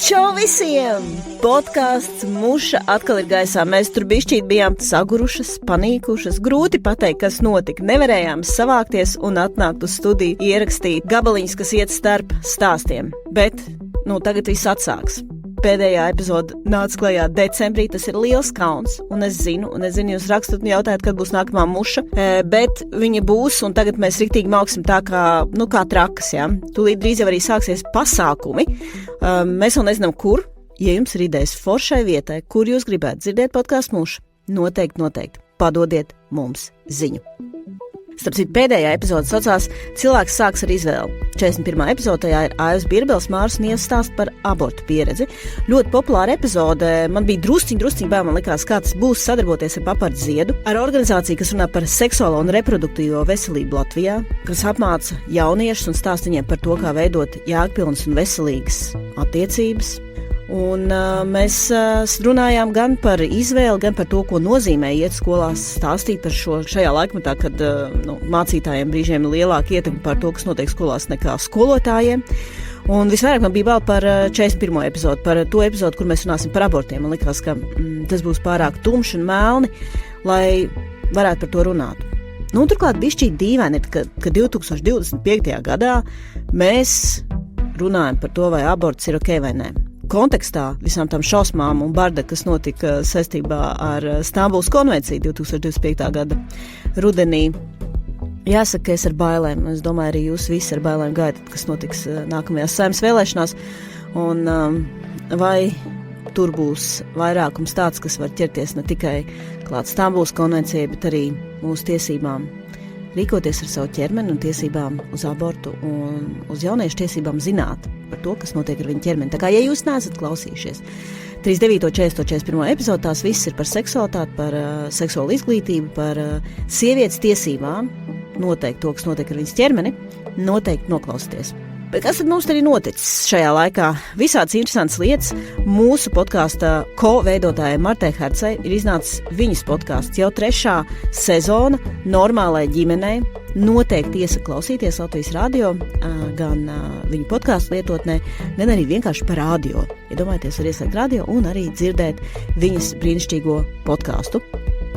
Čau visiem! Podcasts Muša atkal ir gaisā. Mēs tur bišķīt bijām sagurušas, panīkušas. Grūti pateikt, kas notika. Nevarējām savākties un atnākt uz studiju, ierakstīt gabaliņus, kas iet starp stāstiem. Bet, tagad viss atsāks. Pēdējā epizode nāca klajā decembrī, tas ir liels kauns, un es zinu, jūs rakstat un jautājat, kad būs nākamā muša, bet viņa būs, un tagad mēs riktīgi mauksim tā kā trakas, ja? Tūlīt drīz jau arī sāksies pasākumi, mēs vēl nezinām, kur, ja jums ir idejas foršai vietai, kur jūs gribētu dzirdēt podcastu mušu, noteikti, padodiet mums ziņu. Starp citu, pēdējā epizode saucās Cilvēks sāks ar izvēli. 41. epizodē ir Aivs Birbels, Mārs un Ieva stāst par abortu pieredzi. Ļoti populāra epizode, man bija drusciņ bail, man likās, kā tas būs sadarboties ar Papardu Ziedu, ar organizāciju, kas runā par seksuālo un reproduktīvo veselību Latvijā, kas apmāca jauniešus un stāst viņiem par to, kā veidot jēgpilnas un veselīgas attiecības. Un mēs runājām gan par izvēli, gan par to, ko nozīmē iet skolās, stāstīt par šajā laikmetā, kad mācītājiem brīžiem ir lielāka ietekme par to, kas notiek skolās, nekā skolotājiem. Un visvairāk man bija bail par 41. epizodu, par to epizodu, kur mēs runāsim par abortiem. Man likās, ka tas būs pārāk tumšs un melni, lai varētu par to runāt. Turklāt bišķīt dīvaini ir, ka 2025. gadā mēs runājam par to, vai aborts ir ok vai nē. Kontekstā visām tām šausmām un barda, kas notika saistībā ar Stambulas konvenciju 2025. gada rudenī. Jāsaka, ka es ar bailēm, es domāju, arī jūs visi ar bailēm gaidat, kas notiks nākamajās Saeimas vēlēšanās, un vai tur būs vairākums tāds, kas var ķerties ne tikai klāt Stambulas konvencijai, bet arī mūsu tiesībām rīkoties ar savu ķermeni un tiesībām uz abortu un uz jauniešu tiesībām zināt par to, kas notiek ar viņu ķermeni. Tā kā, ja jūs neesat klausījušies 39., 40., 41. epizodu, tās viss ir par seksualitāti, par seksuālu izglītību, par sievietes tiesībām, noteikti to, kas notiek ar viņas ķermeni, noteikti noklausieties. Bet kas tad mums arī noticis šajā laikā? Visādas interesantas lietas. Mūsu podkāsta ko-veidotājai Martai Hercei ir iznācis viņas podkāsts jau 3. sezona normālai ģimenei. Noteikti iesaku klausīties Latvijas radio, gan viņu podkāstu lietotnē, gan arī vienkārši par radio. Iedomājieties, var ieslēgt radio un arī dzirdēt viņas brīnišķīgo podkāstu.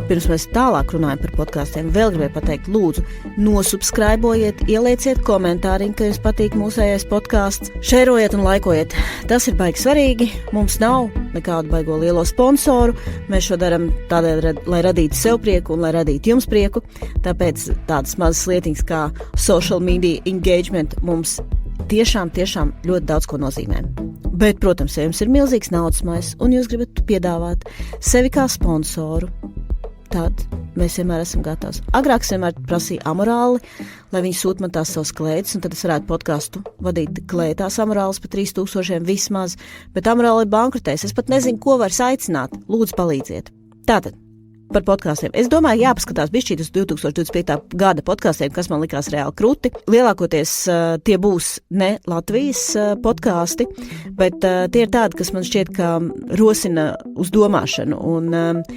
Pirms mēs tālāk runājam par podkāstiem, vēl gribēju pateikt, lūdzu, nosubscribojiet, ielieciet komentāriņu, ka jums patīk mūsējais podkāsts, šērojiet un laikojiet. Tas ir baigi svarīgi, mums nav nekādu baigo lielo sponsoru, mēs šo daram tādēļ, lai radītu sev prieku un lai radītu jums prieku, tāpēc tādas mazas lietiņas kā social media engagement mums tiešām ļoti daudz ko nozīmē. Bet, protams, ja jums ir milzīgs naudas maiss un jūs gribat piedāvāt sevi kā sponsoru, tad mēs vienmēr esam gatavi. Agrāk es vienmēr prasīju amorāli, lai viņi sūta man tās savas klētas, un tad es varētu podcastu vadīt klētās amorāles pa 3000 vismaz, bet amorāli ir bankrotējis. Es pat nezinu, ko var aicināt. Lūdzu, palīdziet. Tātad, par podkāstiem. Es domāju, jāpaskatās bišķīt uz 2025. gada podkāstiem, kas man likās reāli kruti. Lielākoties tie būs ne Latvijas podkāsti, bet tie ir tādi, kas man šķiet, ka rosina uz domāšanu. Un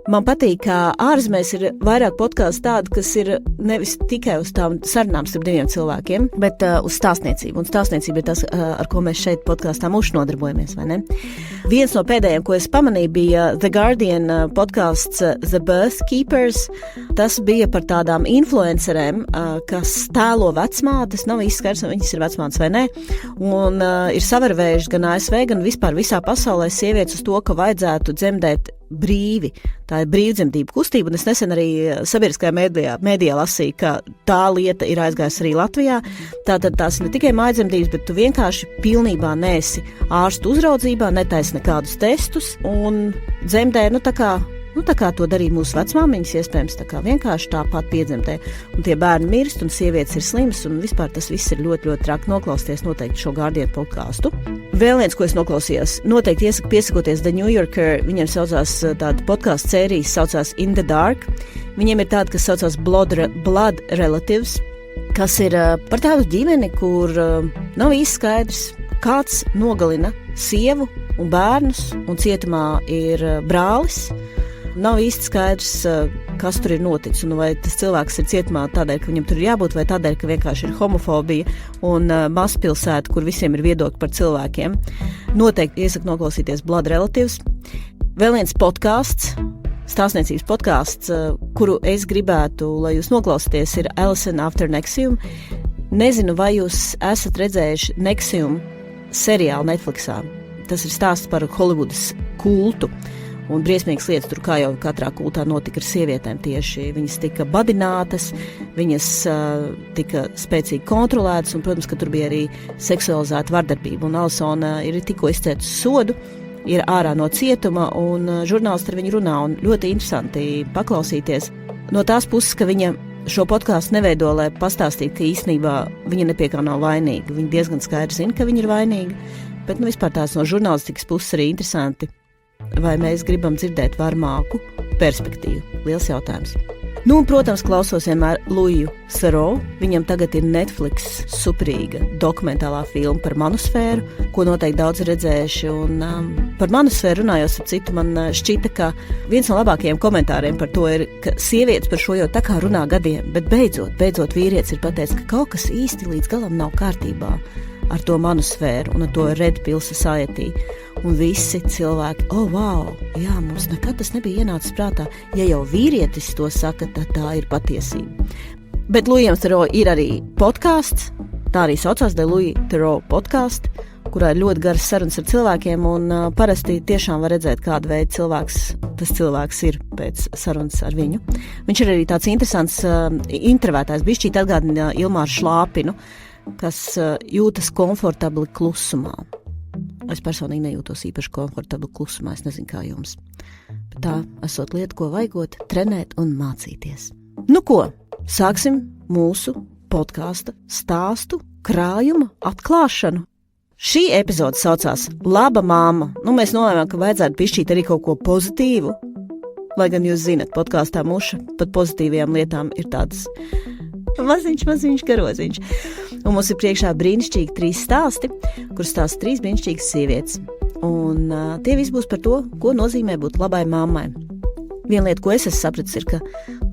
man patīk, ka ārzemēs ir vairāk podkāstu tādu, kas ir nevis tikai uz tām sarunām starp diviem cilvēkiem, bet uz stāstniecību. Un stāstniecība ir tas, ar ko mēs šeit podkāstā muši nodarbojamies, vai ne? Viens no pēdējiem, ko es pamanīju, bija The Guardian podkāsts The Birth Keepers. Tas bija par tādām influencerēm, kas tēlo vecmātes, nav īsti skaidrs, vai viņas ir vecmātes vai ne, un ir savarvējuši gan ASV, gan vispār visā pasaulē sievietes uz to, ka vajadzētu dzemdēt brīvi. Tā ir brīvdzemdību kustība, un es nesen arī sabiedriskajā mēdījā lasīju, ka tā lieta ir aizgājusi arī Latvijā. Tātad tās ne tikai mājdzemdības, bet tu vienkārši pilnībā neesi ārstu uzraudzībā, netaisi nekādus testus un dzemdē, tā kā to darīja mūsu vecmāmiņas, iespējams, tā kā vienkārši tāpat piedzemdē. Un tie bērni mirst, un sievietes ir slimas, un vispār tas viss ir ļoti traki. Noklausties noteikti šo Guardian podcastu. Vēl viens, ko es noklausījos, noteikti iesaku piesakoties The New Yorker, viņiem saucās tāda podcastu sērijas, saucās In the Dark. Viņiem ir tāda, kas saucās Blood Relatives, kas ir par tādu ģimeni, kur nav īsti skaidrs, kāds nogalina sievu un bērnus, un cietumā ir brālis. Nav īsti skaidrs, kas tur ir noticis, un vai tas cilvēks ir cietumā tādēļ, ka viņam tur ir jābūt, vai tādēļ, ka vienkārši ir homofobija un mazpilsēta, kur visiem ir viedokļi par cilvēkiem. Noteikti iesaku noklausīties Blood Relatives. Vēl viens podcasts, stāstniecības podcasts, kuru es gribētu, lai jūs noklausieties, ir Alison After Nexium. Nezinu, vai jūs esat redzējuši Nexium seriālu Netflixā. Tas ir stāsts par Holivudas kultu un briesmīgas lietas, tur kā jau katrā kultā notika ar sievietēm tieši. Viņas tika badinātas, viņas tika spēcīgi kontrolētas, un, protams, ka tur bija arī seksualizēta vardarbība. Un Alisona ir tikko izcietusi sodu, ir ārā no cietuma, un žurnālisti ar viņu runā, un ļoti interesanti paklausīties. No tās puses, ka viņa šo podkāstu neveido, lai pastāstītu, ka īstenībā viņa nepie kā nav vainīga. Viņa diezgan skaidri zina, ka viņa ir vainīga, bet vispār tās no žurnālistikas puses arī interesanti. Vai mēs gribam dzirdēt varmāku perspektīvu? Liels jautājums. Nu, un, protams, klausos vienmēr Louisu Theroux. Viņam tagad ir Netflix superīga dokumentālā filma par manosfēru, ko noteikti daudz redzējuši. Un par manosfēru runājot, ap citu, man šķita, ka viens no labākajiem komentāriem par to ir, ka sievietes par šo jau tā kā runā gadiem, bet beidzot vīrietis ir pateicis, ka kaut kas īsti līdz galam nav kārtībā ar to manosfēru un ar to Red Pill Society. Un visi cilvēki, wow, jā, mums nekad tas nebija ienācis prātā. Ja jau vīrietis to saka, tad tā ir patiesība. Bet Louisam Theroux ir arī podcasts, tā arī saucās Louis Theroux podcasts, kurā ir ļoti garas sarunas ar cilvēkiem, un parasti tiešām var redzēt, kāda veida tas cilvēks ir pēc sarunas ar viņu. Viņš ir arī tāds interesants intervētājs, bišķīt atgādina Ilmāru Šlāpinu, kas jūtas komfortabli klusumā. Es personīgi nejūtos īpaši komfortabli klusumā, es nezinu, kā jums. Bet tā esot lieta, ko vajagot, trenēt un mācīties. Nu ko, sāksim mūsu podkāsta stāstu krājuma atklāšanu. Šī epizode saucās Laba māma. Mēs nolēmām, ka vajadzētu pišķīt arī kaut ko pozitīvu. Lai gan jūs zinat, podkāstā muša pat pozitīvajām lietām ir tādas maziņš karoziņš. Un mums ir priekšā brīnišķīgi 3 stāsti, kur stāsta 3 brīnišķīgas sievietes. Un tie visi būs par to, ko nozīmē būt labai mammai. Viena lieta, ko es esmu sapratis, ir, ka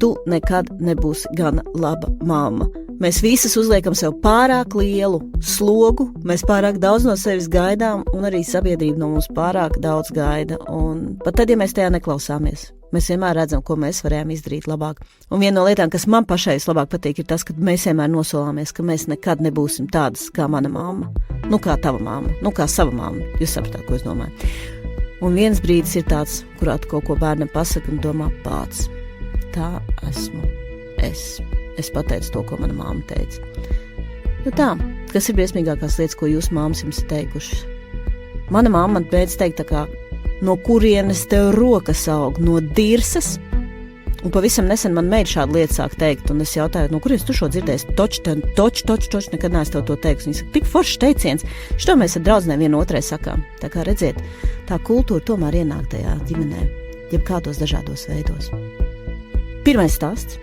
tu nekad nebūsi gana laba mamma. Mēs visas uzliekam sev pārāk lielu slogu, mēs pārāk daudz no sevis gaidām, un arī sabiedrība no mums pārāk daudz gaida. Un pat tad, ja mēs tajā neklausāmies, mēs vienmēr redzam, ko mēs varējām izdarīt labāk. Un viena no lietām, kas man pašai labāk patīk, ir tas, ka mēs vienmēr nosolāmies, ka mēs nekad nebūsim tādas kā mana mamma. Nu, kā tava mamma, kā sava mamma. Jūs sapratāt, ko es domāju. Un viens brīdis ir tāds, kurā tu kaut ko bērnam pasaka un domā pats. Tā esmu es. Es pateicu to, ko mana mamma teica. Nu tā, kas ir briesmīgākās lietas, ko jūsu mammas jums ir teikušas? Mana mamma man beidz teikt tā kā, no kurienes tev rokas aug, no dirsas? Un pavisam nesen man meita šādu lietu sāk teikt, un es jautāju, no kurienes tu šo dzirdēsi? Toč, nekad neesmu tev to teiks. Viņa saka, tik foršs teiciens. Šito mēs ar draudzenēm vienu otrai sakām. Tā kā redziet, tā kultūra tomēr ienāk tajā ģimenē, jebkādos dažādos veidos. Pirmais stāsts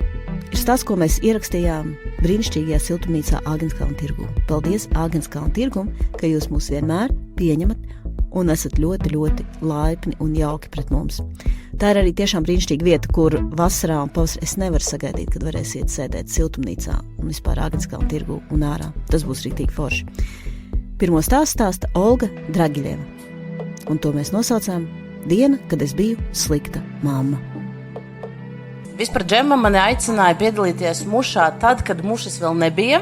ir stāsts, ko mēs ierakstījām brīnišķīgajā siltumnīcā Āgenskalna tirgū. Paldies Āgenskalna tirgum, ka jūs mūs vienmēr pieņemat un esat ļoti, ļoti laipni un jauki pret mums. Tā ir arī tiešām brīnišķīga vieta, kur vasarā un pavasarī es nevaru sagaidīt, kad varēsiet sēdēt siltumnīcā un vispār Āgenskalna tirgū un ārā. Tas būs rītīgi forši. Pirmo stāsta Olga Dragiļeva, un to mēs nosaucām Diena, kad es biju slikta mamma. Vispār Džemma mani aicināja piedalīties mušā tad, kad mušas vēl nebija.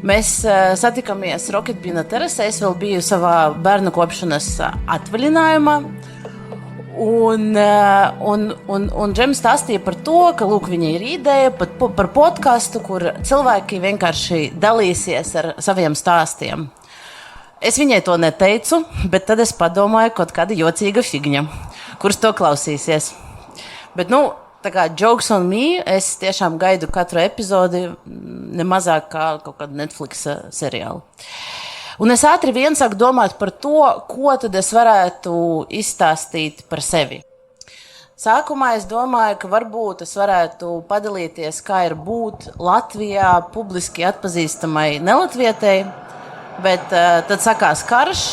Mēs satikāmies Roketbīna terasē, es vēl biju savā bērnu kopšanas atvaļinājumā. Un Džemma stāstīja par to, ka lūk, viņa ir ideja par podcastu, kur cilvēki vienkārši dalīsies ar saviem stāstiem. Es viņai to neteicu, bet tad es padomāju, kaut kāda jocīga figņa, kurš to klausīsies. Bet, tā kā jokes on me, es tiešām gaidu katru epizodi nemazāk kā kaut kādu Netflix seriālu. Un es ātri vien sāku domāt par to, ko tad es varētu izstāstīt par sevi. Sākumā es domāju, ka varbūt es varētu padalīties, kā ir būt Latvijā publiski atpazīstamai nelatvietei, bet tad sakās karš,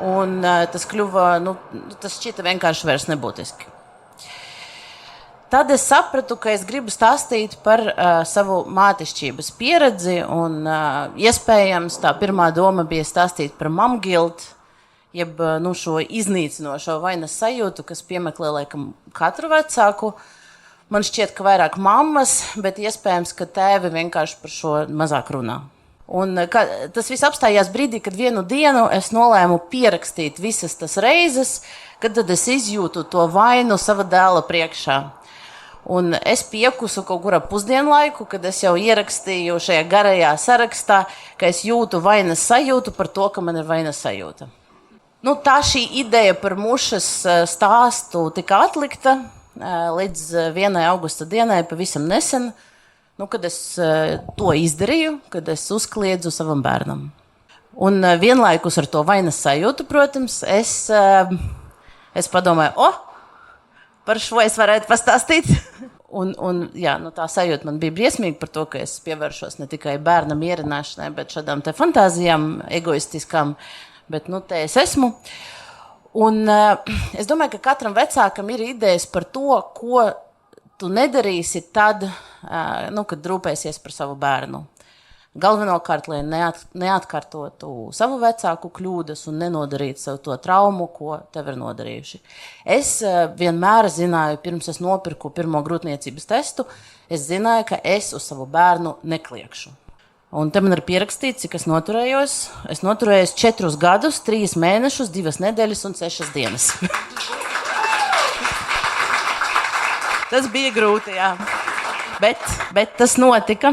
un tas kļuva, tas šķita vienkārši vairs nebūtiski. tad es sapratu, ka es gribu stāstīt par savu mātešķības pieredzi, un iespējams tā pirmā doma bija stāstīt par mamguilt, jeb šo iznīcinošo vainas sajūtu, kas piemeklē laikam katru vecāku. Man šķiet, ka vairāk mammas, bet iespējams, ka tēvi vienkārši par šo mazāk runā. Un tas viss apstājās brīdī, kad vienu dienu es nolēmu pierakstīt visas tas reizes, kad tad es izjūtu to vainu sava dēla priekšā. Un es piekusu kaut kur ap pusdienlaiku, kad es jau ierakstīju šajā garajā sarakstā, ka es jūtu vainas sajūtu par to, ka man ir vainas sajūta. Tā šī ideja par mušas stāstu tika atlikta līdz 1. augusta dienai pavisam nesen, kad es to izdarīju, kad es uzkliedzu savam bērnam. Un vienlaikus ar to vainas sajūtu, protams, es padomāju, par šo es varētu pastāstīt. Tā sajūta man bija briesmīga par to, ka es pievēršos ne tikai bērna mierināšanai, bet šādām te fantāzijām egoistiskām, bet te es esmu. Un es domāju, ka katram vecākam ir idejas par to, ko tu nedarīsi tad, kad rūpēsies par savu bērnu. Galvenokārt, lai neatkārtotu savu vecāku kļūdas un nenodarītu sev to traumu, ko tev ir nodarījuši. Es vienmēr zināju, pirms es nopirku pirmo grūtniecības testu, es zināju, ka es uz savu bērnu nekliekšu. Un te man ir pierakstīts, cik es noturējos. Es noturējos 4 gadus, 3 mēnešus, 2 nedēļas un 6 dienas. Tas bija grūti, jā. Bet tas notika.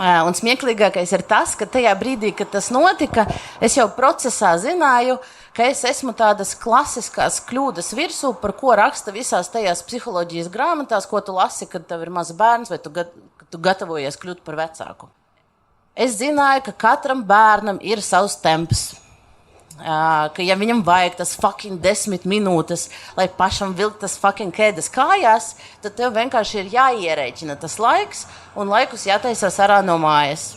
Un smieklīgākais ir tas, ka tajā brīdī, kad tas notika, es jau procesā zināju, ka es esmu tādas klasiskās kļūdas virsū, par ko raksta visās tajās psiholoģijas grāmatās, ko tu lasi, kad tev ir mazs bērns vai tu gatavojies kļūt par vecāku. Es zināju, ka katram bērnam ir savs temps. Ka ja viņam vajag tas fucking 10 minūtes, lai pašam vilkt tas fucking kēdes kājās, tad tev vienkārši ir jāierēķina tas laiks un laikus jātaisās ārā no mājas.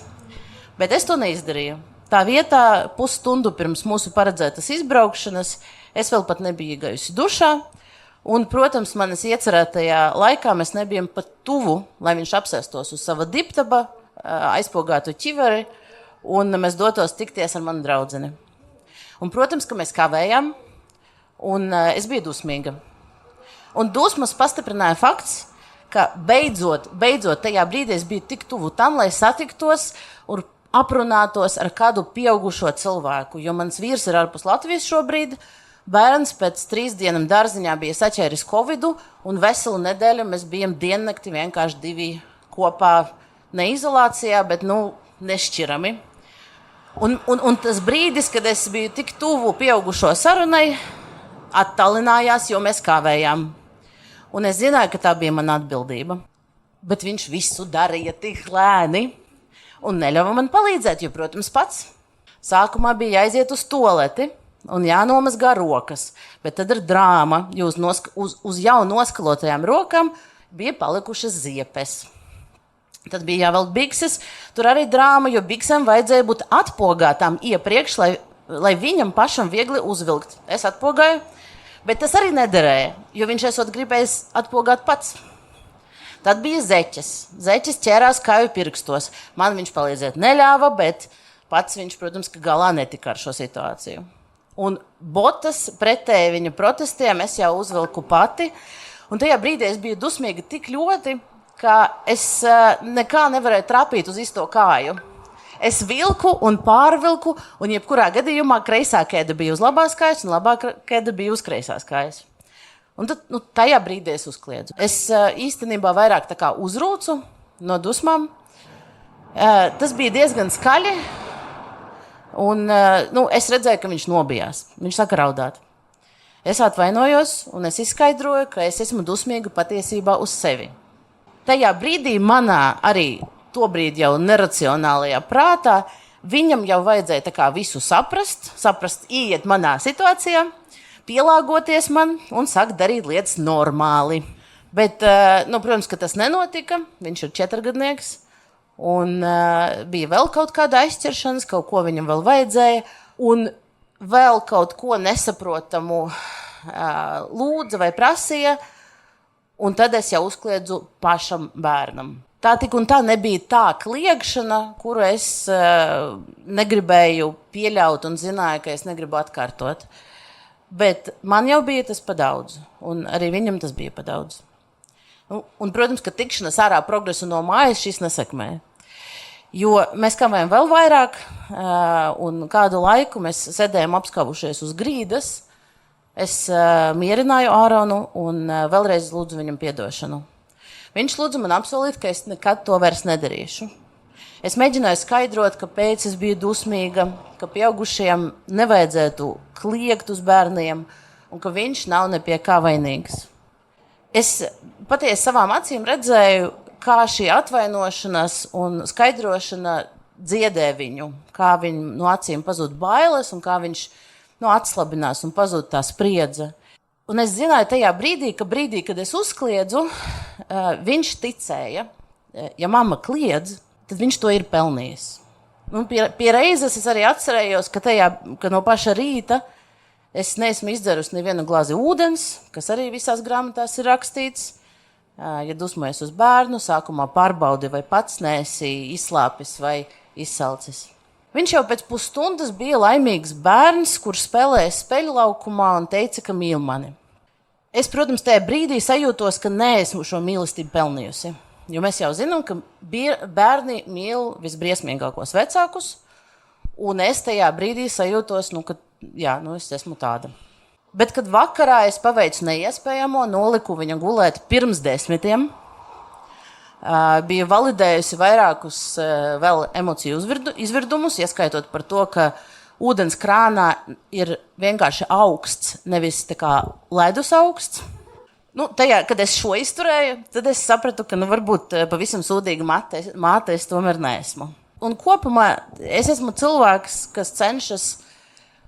Bet es to neizdarīju. Tā vietā pusstundu pirms mūsu paredzētas izbraukšanas es vēl pat nebiju gājusi dušā. Un, protams, manas iecerētajā laikā mēs nebijam pat tuvu, lai viņš apsēstos uz sava diptaba, aizpogātu ķiveri, un mēs dotos tikties ar manu draudzeni. Un, protams, ka mēs kavējām, un es biju dusmīga. Un dusmas pastiprināja fakts, ka beidzot tajā brīdī es biju tik tuvu tam, lai satiktos un aprunātos ar kādu pieaugušo cilvēku, jo mans vīrs ir ārpus Latvijas šobrīd. Bērns pēc 3 dienām dārziņā bija saķēris covidu, un veselu nedēļu mēs bijām diennakti vienkārši 2 kopā, ne izolācijā, bet nešķirami. Un tas brīdis, kad es biju tik tuvu pieaugušo sarunai, attālinājās, jo mēs kavējām. Un es zināju, ka tā bija mana atbildība. Bet viņš visu darīja tik lēni un neļāva man palīdzēt, jo, protams, pats. Sākumā bija jāiziet uz tualeti un jānomazgā rokas, bet tad ir drāma, jo uz jau noskalotajām rokām bija palikušas ziepes. Tad bija jāvelk bikses, tur arī drāma, jo biksēm vajadzēja būt atpogātām iepriekš, lai viņam pašam viegli uzvilkt. Es atpogāju, bet tas arī nederēja, jo viņš esot gribējis atpogāt pats. Tad bija zeķes. Zeķes ķērās kāju pirkstos. Man viņš palīdzēt neļāva, bet pats viņš, protams, ka galā netika ar šo situāciju. Un botas pretēji viņa protestiem es jau uzvilku pati, un tajā brīdī es biju dusmīga tik ļoti, ka es nekā nevarēju trapīt uz īsto kāju. Es vilku un pārvilku, un jebkurā gadījumā kreisā kēde bija uz labās kājas, un labā kēde bija uz kreisās kājas. Un tad tajā brīdī es uzkliedzu. Es īstenībā vairāk tā kā uzrūcu no dusmām. Tas bija diezgan skaļi, un es redzēju, ka viņš nobijās. Viņš saka raudāt. Es atvainojos, un es izskaidroju, ka es esmu dusmīga patiesībā uz sevi. Tajā brīdī manā arī tobrīd jau neracionālajā prātā viņam jau vajadzēja tā kā visu saprast, ieiet manā situācijā, pielāgoties man un sākt darīt lietas normāli. Bet, protams, ka tas nenotika, viņš ir 4-gadnieks, un bija vēl kaut kāda aizķeršanas, kaut ko viņam vēl vajadzēja, un vēl kaut ko nesaprotamu lūdza vai prasīja. un tad es jau uzkliedzu pašam bērnam. Tā tik un tā nebija tā kliegšana, kuru es negribēju pieļaut un zināju, ka es negribu atkārtot. Bet man jau bija tas pa daudz, un arī viņam tas bija pa daudz. Un, protams, ka tikšanas ārā progresu no mājas šis nesekmē. Jo mēs kavējam vēl vairāk, un kādu laiku mēs sēdējām apskavušies uz grīdas. Es mierināju Āronu un vēlreiz lūdzu viņam piedošanu. Viņš lūdzu man apsolīt, ka es nekad to vairs nedarīšu. Es mēģināju skaidrot, kāpēc es biju dusmīga, ka pieaugušajiem nevajadzētu kliegt uz bērniem un ka viņš nav ne pie kā vainīgs. Es patiesi savām acīm redzēju, kā šī atvainošanās un skaidrošana dziedē viņu, kā viņam no acīm pazūd bailes un kā viņš atslabinās un pazūd tā spriedze. Un es zināju tajā brīdī, kad es uzkliedzu, viņš ticēja, ja mamma kliedz, tad viņš to ir pelnījis. Un pie reizes es arī atcerējos, ka no paša rīta es neesmu izdzērusi nevienu glāzi ūdens, kas arī visās grāmatās ir rakstīts. Ja dusmojies uz bērnu, sākumā pārbaudi, vai pats neesi izslāpis vai izsalcis. Viņš jau pēc pusstundas bija laimīgs bērns, kurš spēlēja speļu laukumā un teica, ka mīl mani. Es, protams, tajā brīdī sajūtos, ka neesmu šo mīlestību pelnījusi. Jo mēs jau zinām, ka bērni mīl visbriesmīgākos vecākus, un es tajā brīdī sajūtos, ka es esmu tāda. Bet, kad vakarā es paveicu neiespējamo, noliku viņu gulēt pirms 10, biju validējusi vairākus vēl emociju izvirdumus, ieskaitot par to, ka ūdens krānā ir vienkārši augsts, nevis tā kā ledus augsts. Tajā, kad es šo izturēju, tad es sapratu, ka varbūt pavisam sūdīga māte es tomēr neesmu. Un kopumā es esmu cilvēks, kas cenšas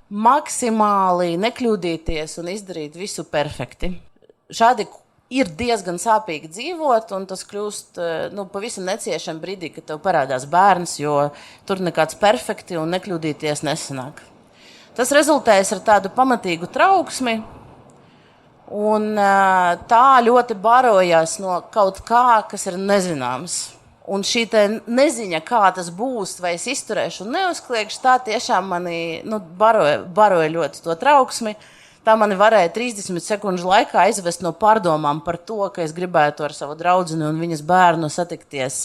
maksimāli nekļūdīties un izdarīt visu perfekti. Šādi ir diezgan sāpīgi dzīvot, un tas kļūst pavisam neciešam brīdī, kad tev parādās bērns, jo tur nekāds perfekti un nekļūdīties nesanāk. Tas rezultējas ar tādu pamatīgu trauksmi, un tā ļoti barojās no kaut kā, kas ir nezināms. Un šī neziņa, kā tas būs, vai es izturēšu un neuzkliegšu, tā tiešām mani baroja ļoti to trauksmi. Tā mani varēja 30 sekundžu laikā aizvest no pārdomām par to, ka es gribētu ar savu draudzeni un viņas bērnu satikties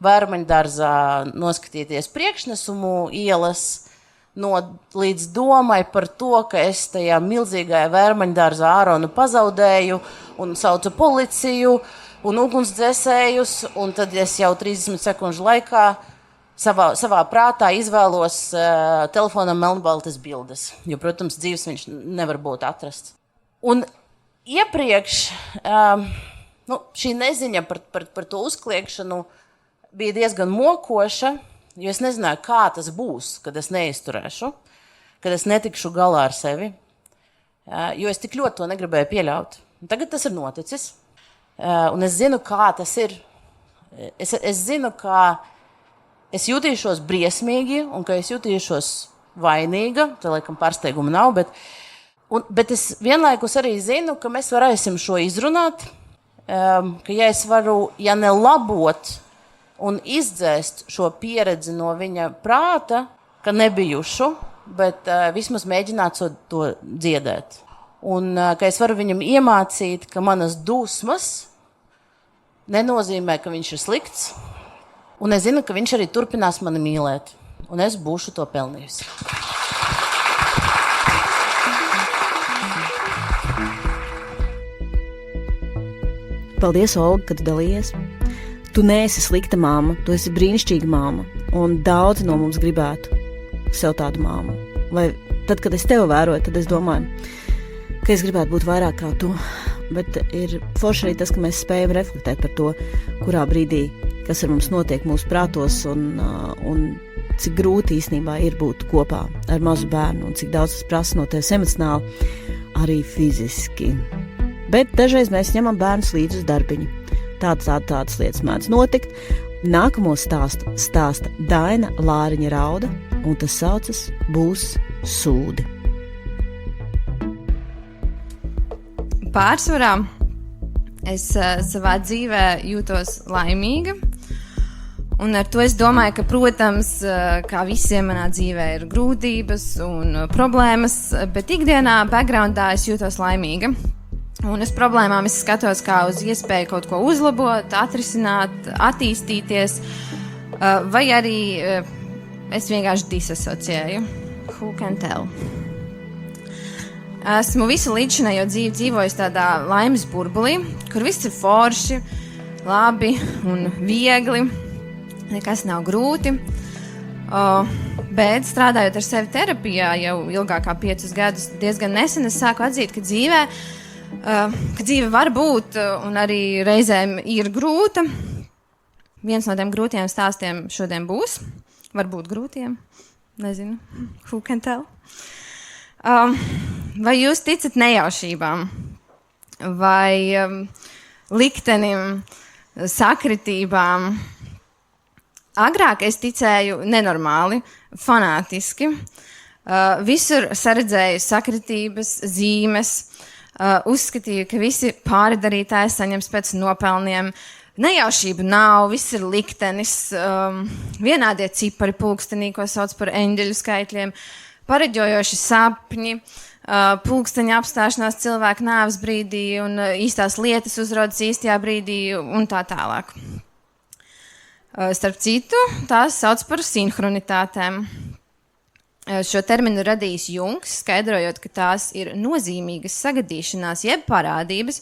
Vērmaņdārzā, noskatīties priekšnesumu ielas, līdz domai par to, ka es tajā milzīgajā Vērmaņdārzā Āronu pazaudēju un saucu policiju un ugunsdzēsējus, un tad es jau 30 sekundžu laikā savā prātā izvēlos telefonam melnbaltas bildes, jo, protams, dzīves viņš nevar būt atrasts. Un iepriekš šī neziņa par to uzkliegšanu bija diezgan mokoša, jo es nezināju, kā tas būs, kad es neizturēšu, kad es netikšu galā ar sevi, jo es tik ļoti to negribēju pieļaut. Un tagad tas ir noticis. Un es zinu, kā tas ir. Es zinu, ka es jutīšos briesmīgi un ka es jutīšos vainīga. Tā laikam pārsteiguma nav, bet es vienlaikus arī zinu, ka mēs varēsim šo izrunāt, ka ja es varu, ja ne labot un izdzēst šo pieredzi no viņa prāta, ka nebijušu, bet vismaz mēģināt to dziedēt. Un ka es varu viņam iemācīt, ka manas dusmas nenozīmē, ka viņš ir slikts. Un es zinu, ka viņš arī turpinās mani mīlēt. Un es būšu to pelnījusi. Paldies, Olga, ka tu dalījies. Tu neesi slikta māma, tu esi brīnišķīga māma. Un daudzi no mums gribētu sev tādu māmu. Vai tad, kad es tevi vēroju, tad es domāju, ka es gribētu būt vairāk kā tu, bet ir forši arī tas, ka mēs spējam reflektēt par to, kurā brīdī, kas ar mums notiek mūsu prātos un cik grūti īstenībā ir būt kopā ar mazu bērnu un cik daudz tas prasa no tevis emocionāli, arī fiziski. Bet dažreiz mēs ņemam bērnus līdz uz darbiņu. Tādas lietas mēdz notikt. Nākamo stāstu stāsta Daina Lāriņa Rauda, un tas saucas Būs sūdi. Pārsvarā Es savā dzīvē jūtos laimīga. Un ar to es domāju, ka, protams, kā visiem manā dzīvē ir grūtības un problēmas, bet ikdienā backgroundā es jūtos laimīga. Un uz problēmām es skatos kā uz iespēju kaut ko uzlabot, atrisināt, attīstīties, vai arī es vienkārši disasociēju. Who can tell? Esmu visu līdzinējo dzīvi dzīvojis tādā laimes burbulī, kur viss ir forši, labi un viegli. Nekas nav grūti, bet strādājot ar sevi terapijā jau ilgāk kā 5 gadus, diezgan nesen es sāku atzīt, ka dzīve var būt un arī reizēm ir grūta. Viens no tiem grūtiem stāstiem šodien būs, varbūt grūtiem, nezinu, who can tell. Vai jūs ticat nejaušībām vai liktenim, sakritībām? Agrāk es ticēju nenormāli, fanātiski. Visur saredzēju sakritības, zīmes, uzskatīju, ka visi pārdarītāji saņems pēc nopelniem. Nejaušību nav, viss ir liktenis, vienādie cipari pulkstenī, ko sauc par eņģeļu skaitļiem, pareģojoši sapņi, pulksteņa apstāšanās cilvēka nāves brīdī un īstās lietas uzrodas īstajā brīdī un tā tālāk. Starp citu, tās sauc par sinhronitātēm. Šo terminu radījis Jungs, skaidrojot, ka tās ir nozīmīgas sagadīšanās, jeb parādības,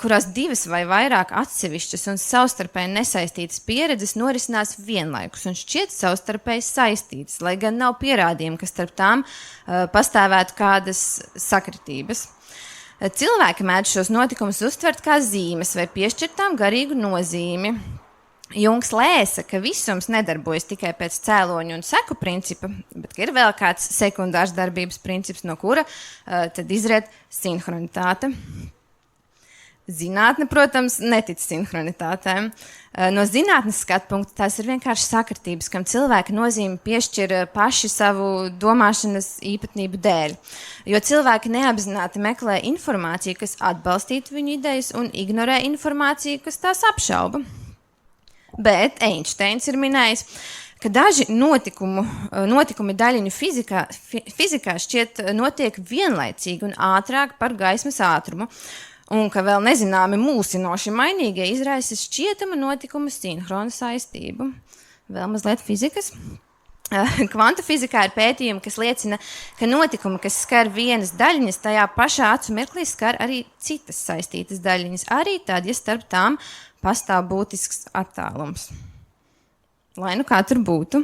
kurās 2 vai vairāk atsevišķas un savstarpēji nesaistītas pieredzes norisinās vienlaikus un šķiet savstarpēji saistītas, lai gan nav pierādījumi, ka starp tām pastāvētu kādas sakritības. Cilvēki mēdz šos notikumus uztvert kā zīmes vai piešķirt tām garīgu nozīmi. Jungs lēsa, ka visums nedarbojas tikai pēc cēloņu un seku principa, bet ka ir vēl kāds sekundārs darbības princips, no kura tad izriet sinhronitāte. Zinātne, protams, netic sinhronitātēm. No zinātnes skatu punkta tās ir vienkārši sakritības, kam cilvēka nozīme piešķir paši savu domāšanas īpatnību dēļ. Jo cilvēki neapzināti meklē informāciju, kas atbalstītu viņu idejas, un ignorē informāciju, kas tās apšauba. Bet Einsteins ir minējis, ka daži notikumi daļiņu fizikā šķiet notiek vienlaicīgi un ātrāk par gaismas ātrumu, un ka vēl nezināmi mulsinoši mainīgie izraisa šķietama notikumu sinhronu saistību. Vēl mazliet fizikas. Kvantu fizikā ir pētījumi, kas liecina, ka notikumi, kas skar vienas daļiņas, tajā pašā acu mirklī skar arī citas saistītas daļiņas, arī tad, ja starp tām pastāv būtisks attālums. Lai nu kā tur būtu,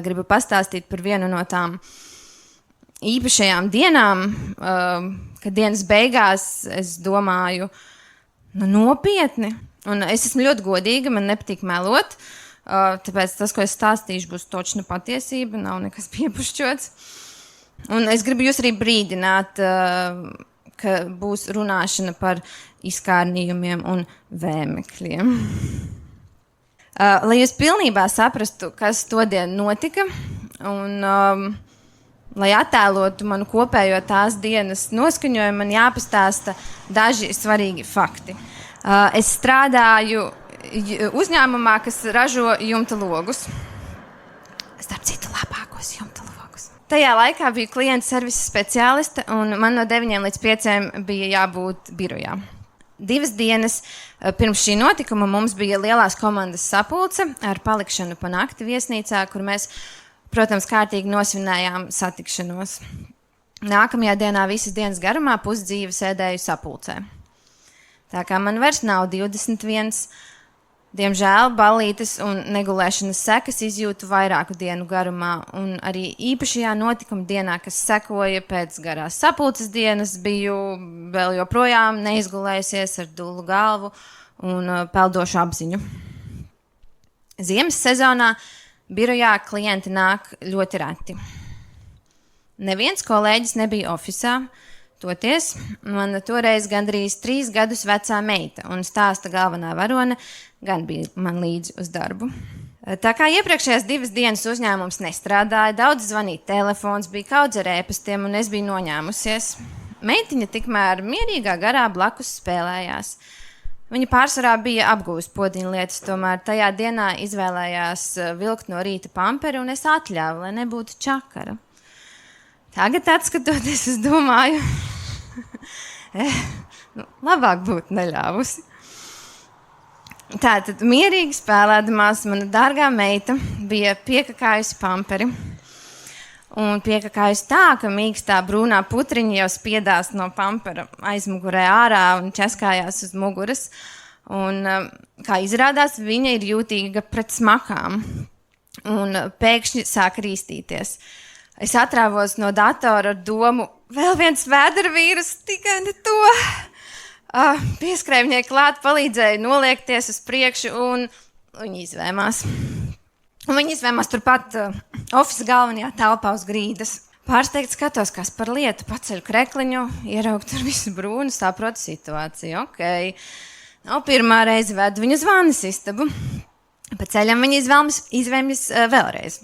gribu pastāstīt par vienu no tām īpašajām dienām, kad dienas beigās es domāju, nopietni, un es esmu ļoti godīga, man nepatīk melot, tāpēc tas, ko es stāstīšu, būs točna patiesība, nav nekas piepušķots. Un es gribu jūs arī brīdināt, ka būs runāšana par izkārnījumiem un vēmekļiem. Lai jūs pilnībā saprastu, kas todien notika, un lai attēlotu manu kopējo tās dienas noskaņojumu, man jāpastāsta daži svarīgi fakti. Es strādāju uzņēmumā, kas ražo jumta logus. Starp citu, labākos jumta logus. Tajā laikā biju klienta servisa speciāliste, un man no 9 līdz 5 bija jābūt birojā. 2 dienas pirms šī notikuma mums bija lielās komandas sapulce ar palikšanu pa nakti viesnīcā, kur mēs, protams, kārtīgi nosvinējām satikšanos. Nākamajā dienā visas dienas garumā pusdzīvi sēdēju sapulcē. Tā kā man vairs nav 21, diemžēl ballītes un negulēšanas sekas izjūtu vairāku dienu garumā, un arī īpašajā notikuma dienā, kas sekoja pēc garās sapulces dienas, biju vēl joprojām neizgulējusies ar dulu galvu un peldošu apziņu. Ziemas sezonā birojā klienti nāk ļoti reti. Neviens kolēģis nebija ofisā, toties man toreiz gandrīz 3 gadus vecā meita, un stāsta galvenā varone gan bija man līdzi uz darbu. Tā kā iepriekšējās 2 dienas uzņēmums nestrādāja, daudz zvanīja telefons, bija kaudze ar ēpastiem, un es biju noņēmusies. Meitiņa tikmēr mierīgā garā blakus spēlējās. Viņa pārsvarā bija apguvusi podiņlietas, tomēr tajā dienā izvēlējās vilkt no rīta pamperi, un es atļāvu, lai nebūtu čakara. Tagad atskatoties, es domāju, labāk būtu neļāvusi. Tātad mierīgi spēlēdamās mana dārgā meita bija piekakājusi pamperi. Un piekakājusi tā, ka mīkstā brūnā putriņa jau spiedās no pampera aizmugurē ārā un českājās uz muguras. Un, kā izrādās, viņa ir jūtīga pret smakām. Un pēkšņi sāk rīstīties. Es atrāvos no datora ar domu, vēl viens vēdervīrus, tikai ne to. Pieskrēja viņai klāt, palīdzēja noliekties uz priekšu, un viņa izvēmās. Viņa izvēmās turpat ofisa galvenajā telpā uz grīdas. Pārsteigts skatos, kas par lietu, paceļu krekliņu, ieraugu tur visu brūnu, saprotu situāciju. Okay. Nav pirmā reize vedu viņu uz vannas istabu. Pa ceļam viņa izvēmjas vēlreiz.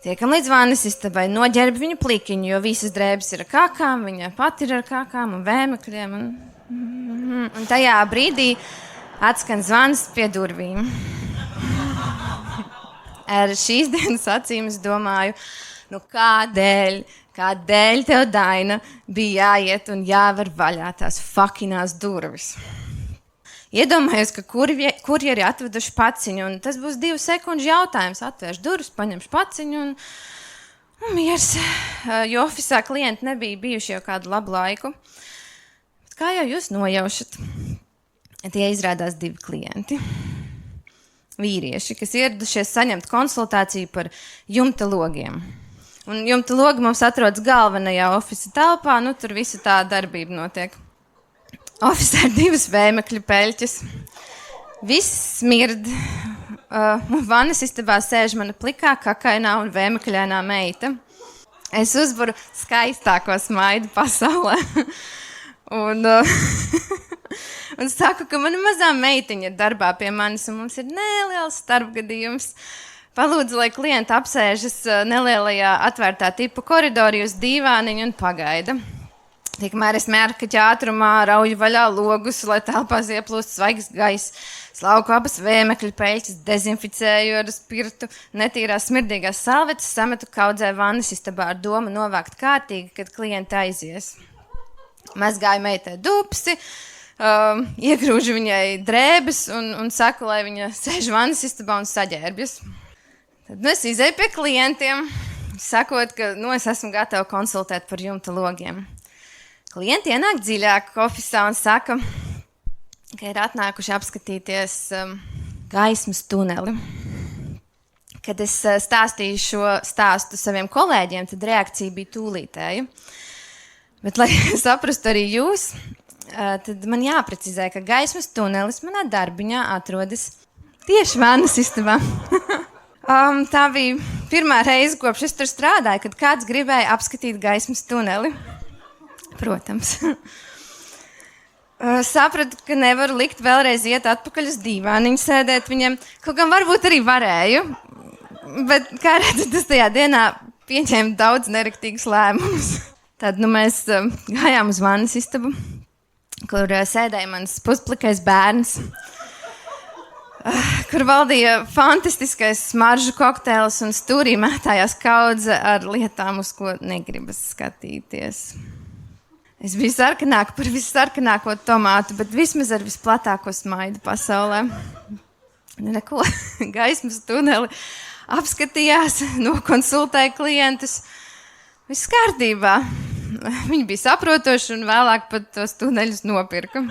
Tiekam līdz vannas istabai, noģērb viņu plikiņu, jo visas drēbes ir ar kakām, viņa pati ir ar kakām un vēmekļiem. Un tajā brīdī atskan zvans pie durvīm. Ar šīs dienas acīm es domāju, kādēļ tev, Daina, bija jāiet un jāver vaļā tās fakinās durvis. Iedomājos, ka kurjeri atveduši paciņu, un tas būs 2 sekundžu jautājums. Atvērš durvis, paņemšu paciņu un miers, jo ofisā klienti nebija bijuši jau kādu labu laiku. Bet kā jau jūs nojaušat, tie izrādās 2 klienti. Vīrieši, kas ieradušies saņemt konsultāciju par jumta logiem. Un jumta logi mums atrodas galvenajā ofisa telpā, tur visa tā darbība notiek. Ofisā ir 2 vēmekļu peļķes. Viss smird. Vannas istabā sēž mana plikā, kakainā un vēmekļainā meita. Es uzvaru skaistāko smaidu pasaulē. Un saku, ka mana mazā meitiņa ir darbā pie manis, un mums ir neliels starpgadījums. Palūdzu, lai klienti apsēžas nelielajā atvērtā tipa koridorī uz dīvāniņu un pagaida. Tikmēr es mērkaķa ātrumā rauju vaļā logus, lai telpās ieplūst svaigs gaiss. Slauku abas vēmekļu peļķes, dezinficēju ar spirtu, netīrās smirdīgās salvetes, sametu kaudzē vannas istabā ar domu novākt kārtīgi, kad klienti aizies. Mazgāju meitai dupsi, iegrūžu viņai drēbes un saku, lai viņa sēž vannas istabā un saģērbjas. Tad es izēju pie klientiem, sakot, ka es esmu gatava konsultēt par jumta logiem. Klienti ienāk dziļāk ofisā un saka, ka ir atnākuši apskatīties gaismas tuneli. Kad es stāstīju šo stāstu saviem kolēģiem, tad reakcija bija tūlītēja. Bet, lai saprastu arī jūs, tad man jāprecizē, ka gaismas tunelis manā darbiņā atrodas tieši vannas istabā. Tā bija pirmā reize, kopš es tur strādāju, kad kāds gribēja apskatīt gaismas tuneli. Protams. Sapratu, ka nevaru likt vēlreiz iet atpakaļ uz dīvāniņu sēdēt viņiem, kaut gan varbūt arī varēju, bet, kā redzat, tas tajā dienā pieņēma daudz neraktīgus lēmumus. Tad mēs gājām uz vannas istabu, kur sēdēja mans pusplikais bērns, kur valdīja fantastiskais smaržu kokteils un stūrī mētājās kaudze ar lietām, uz ko negribas skatīties. Es biju sarkanāka par vissarkanāko tomātu, bet vismaz ar visplatāko smaidu pasaulē. Neko, gaismas tuneli apskatījās, nokonsultēja klientus. Viss kārtībā. Viņi bija saprotoši un vēlāk pat tos tuneļus nopirka.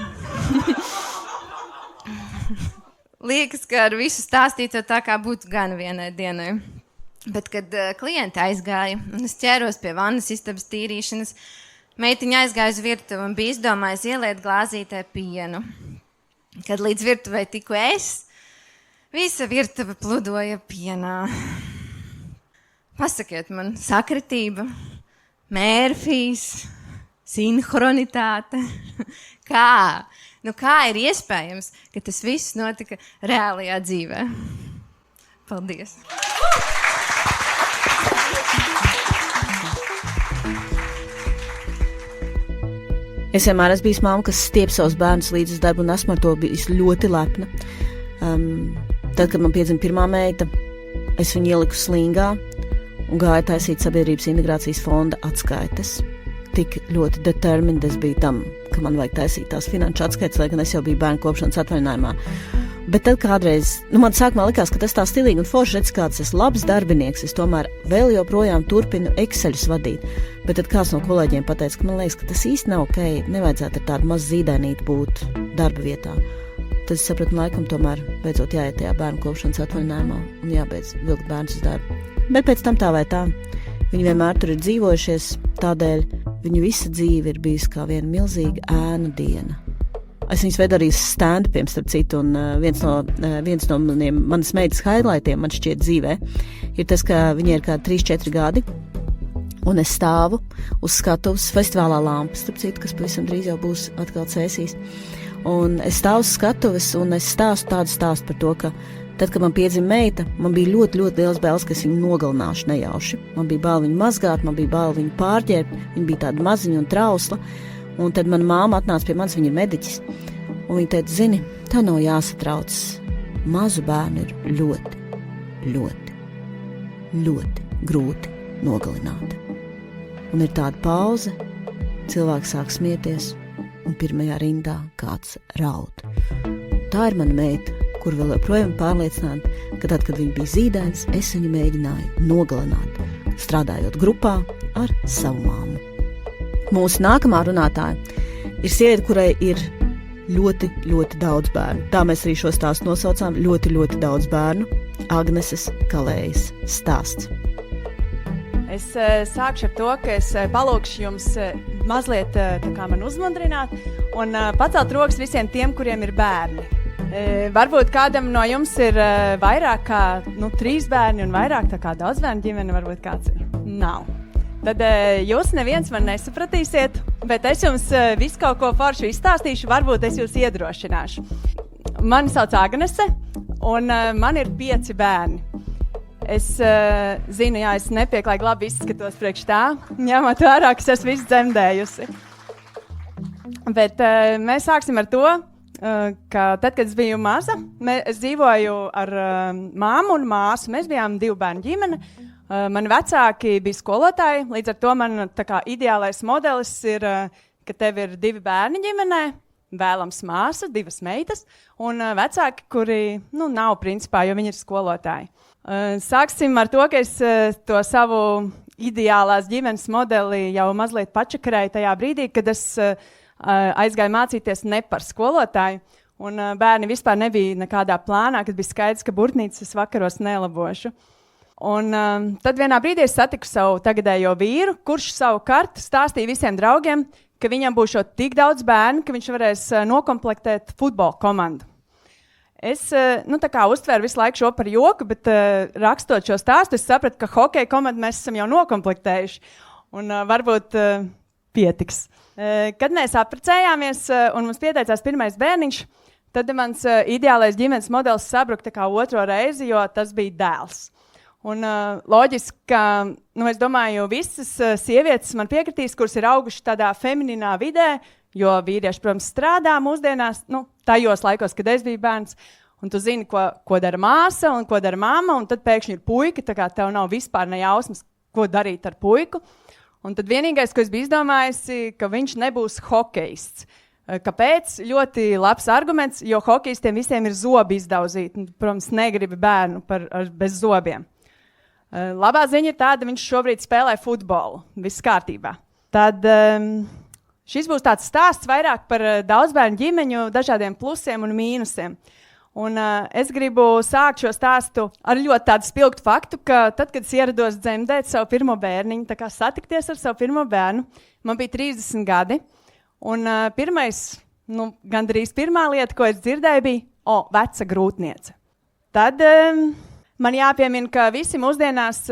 Liekas, ka ar visu stāstīto tā kā būtu gan vienai dienai. Bet, kad klienti aizgāja un es ķēros pie vannas istabas tīrīšanas, meitiņa aizgāja uz virtuvi un bija izdomājis ieliet glāzītē pienu. Kad līdz virtuvei tiku es, visa virtuve pludoja pienā. Pasakiet man, sakritība, Mērfijs, sinhronitāte. Kā? Kā ir iespējams, ka tas viss notika reālajā dzīvē? Paldies! Es vienmēr esmu bijis mamma, kas stiep savus bērnus līdz uz darbu, un esmu ar to bijis ļoti lepna. Tad, kad man piedzima pirmā meita, es viņu ieliku slingā un gāju taisīt Sabiedrības integrācijas fonda atskaites. Tik ļoti determined es biju tam, ka man vajag taisīt tās finanšu atskaites, lai gan es jau biju bērnu kopšanas atvaļinājumā. Bet tad kādreiz, man sākumā likās, ka tas tā stilīgi un forši redz, kāds es labs darbinieks, es tomēr vēl joprojām turpinu Exceļus vadīt. Bet tad kāds no kolēģiem pateica, ka man liekas, ka tas īsti nav ok, nevajadzētu ar tādu mazu zīdainīti būt darba vietā. Tad es sapratu, laikam tomēr beidzot jāiet tajā bērnu kopšanas atvaļinājumā un jābeidz vilkt bērnus uz darbu. Bet pēc tam tā vai tā, viņi vienmēr tur ir dzīvojušies, tādēļ viņu visa dzīve ir bijusi kā viena milzīga ēnu diena. Es viņus vedu arī stand-upiem, starp citu, un viens no manas meitas highlightiem, man šķiet dzīvē, ir tas, ka viņai ir kādi 3-4 gadi, un es stāvu uz skatuves festivālā Lampas, starp citu, kas pavisam drīz jau būs atkal cēsīs. Un es stāvu uz skatuves, un es stāstu par to, ka tad, kad man piedzima meita, man bija ļoti, ļoti liels bailes, ka es viņu nogalināšu nejauši. Man bija bail viņu mazgāt, man bija bail viņu pārģērbt, viņa bija tāda maziņa un trausla. Un tad mana māma atnāca pie manis, viņa ir mediķis. Un viņa teica, zini, tā nav jāsatrauc. Mazu bērnu ir ļoti, ļoti, ļoti grūti nogalināt. Un ir tāda pauze, cilvēks sāk smieties, un pirmajā rindā kāds raud. Tā ir mana meita, kur vēl joprojām pārliecināta, ka tad, kad viņa bija zīdains, es viņu mēģināju nogalināt, strādājot grupā ar savu māmu. Mūsu nākamā runātāja ir sieviete, kurai ir ļoti, ļoti daudz bērnu. Tā mēs arī šo stāstu nosaucām, ļoti, ļoti daudz bērnu. Agneses Kalējas stāsts. Es sākšu ar to, ka es palūkšu jums mazliet tā kā man uzmundrināt un pacelt rokas visiem tiem, kuriem ir bērni. Varbūt kādam no jums ir vairāk kā 3 bērni un vairāk tā kā daudz bērnu ģimene, varbūt kāds ir. Nav. Tad jūs neviens man nesapratīsiet, bet es jums visu kaut ko foršu izstāstīšu, varbūt es jūs iedrošināšu. Mani sauc Agnese, un man ir 5 bērni. Es zinu, jā, es nepieklājīgi labi izskatos priekš tā, ņemot vērā, ka es esmu visu dzemdējusi. Bet mēs sāksim ar to, ka tad, kad es biju maza, es dzīvoju ar māmu un māsu, mēs bijām 2 bērnu ģimene. Mani vecāki bija skolotāji, līdz ar to man tā kā ideālais modelis ir, ka tev ir 2 bērni ģimenē, vēlams māsa, 2 meitas, un vecāki, kuri nav principā, jo viņi ir skolotāji. Sāksim ar to, ka es to savu ideālās ģimenes modeli jau mazliet pačakarēju tajā brīdī, kad es aizgāju mācīties ne par skolotāju, un bērni vispār nebija nekādā plānā, kad bija skaidrs, ka burtnīcas es vakaros nelabošu. Un tad vienā brīdī es satiku savu tagadējo vīru, kurš savukārt stāstīja visiem draugiem, ka viņam būs tik daudz bērnu, ka viņš varēs nokomplektēt futbola komandu. Es tā kā uztvēru visu laiku šo par joku, bet rakstot šo stāstu, es sapratu, ka hokeja komandu mēs esam jau nokomplektējuši, un varbūt pietiks. Kad mēs apprecējāmies un mums pieteicās pirmais bērniņš, tad mans ideālais ģimenes modelis sabruka tā kā 2. reizi, jo tas bija dēls. Un loģiski, ka, es domāju, visas sievietes man piekritīs, kuras ir augušas tādā femininā vidē, jo vīrieši, protams, strādā mūsdienās, tajos laikos, kad es biju bērns, un tu zini, ko dara māsa un ko dara mamma, un tad pēkšņi ir puika, tā kā tev nav vispār ne jausmas, ko darīt ar puiku. Un tad vienīgais, ko es biju izdomājusi, ka viņš nebūs hokejists. Kāpēc? Ļoti labs arguments, jo hokejistiem visiem ir zobi izdauzīti, protams, negribi bērnu bez zobiem. Labā ziņa ir tāda, viņš šobrīd spēlē futbolu. Viss kārtībā. Tad šis būs tāds stāsts vairāk par daudzbērnu ģimeņu, dažādiem plusiem un mīnusiem. Un es gribu sākt šo stāstu ar ļoti tādu spilgtu faktu, ka tad, kad es ierados dzemdēt savu pirmo bērniņu, tā kā satikties ar savu pirmo bērnu, man bija 30 gadi. Un gandrīz pirmā lieta, ko es dzirdēju, bija veca grūtniece. Tad man jāpiemina, ka visi mūsdienās,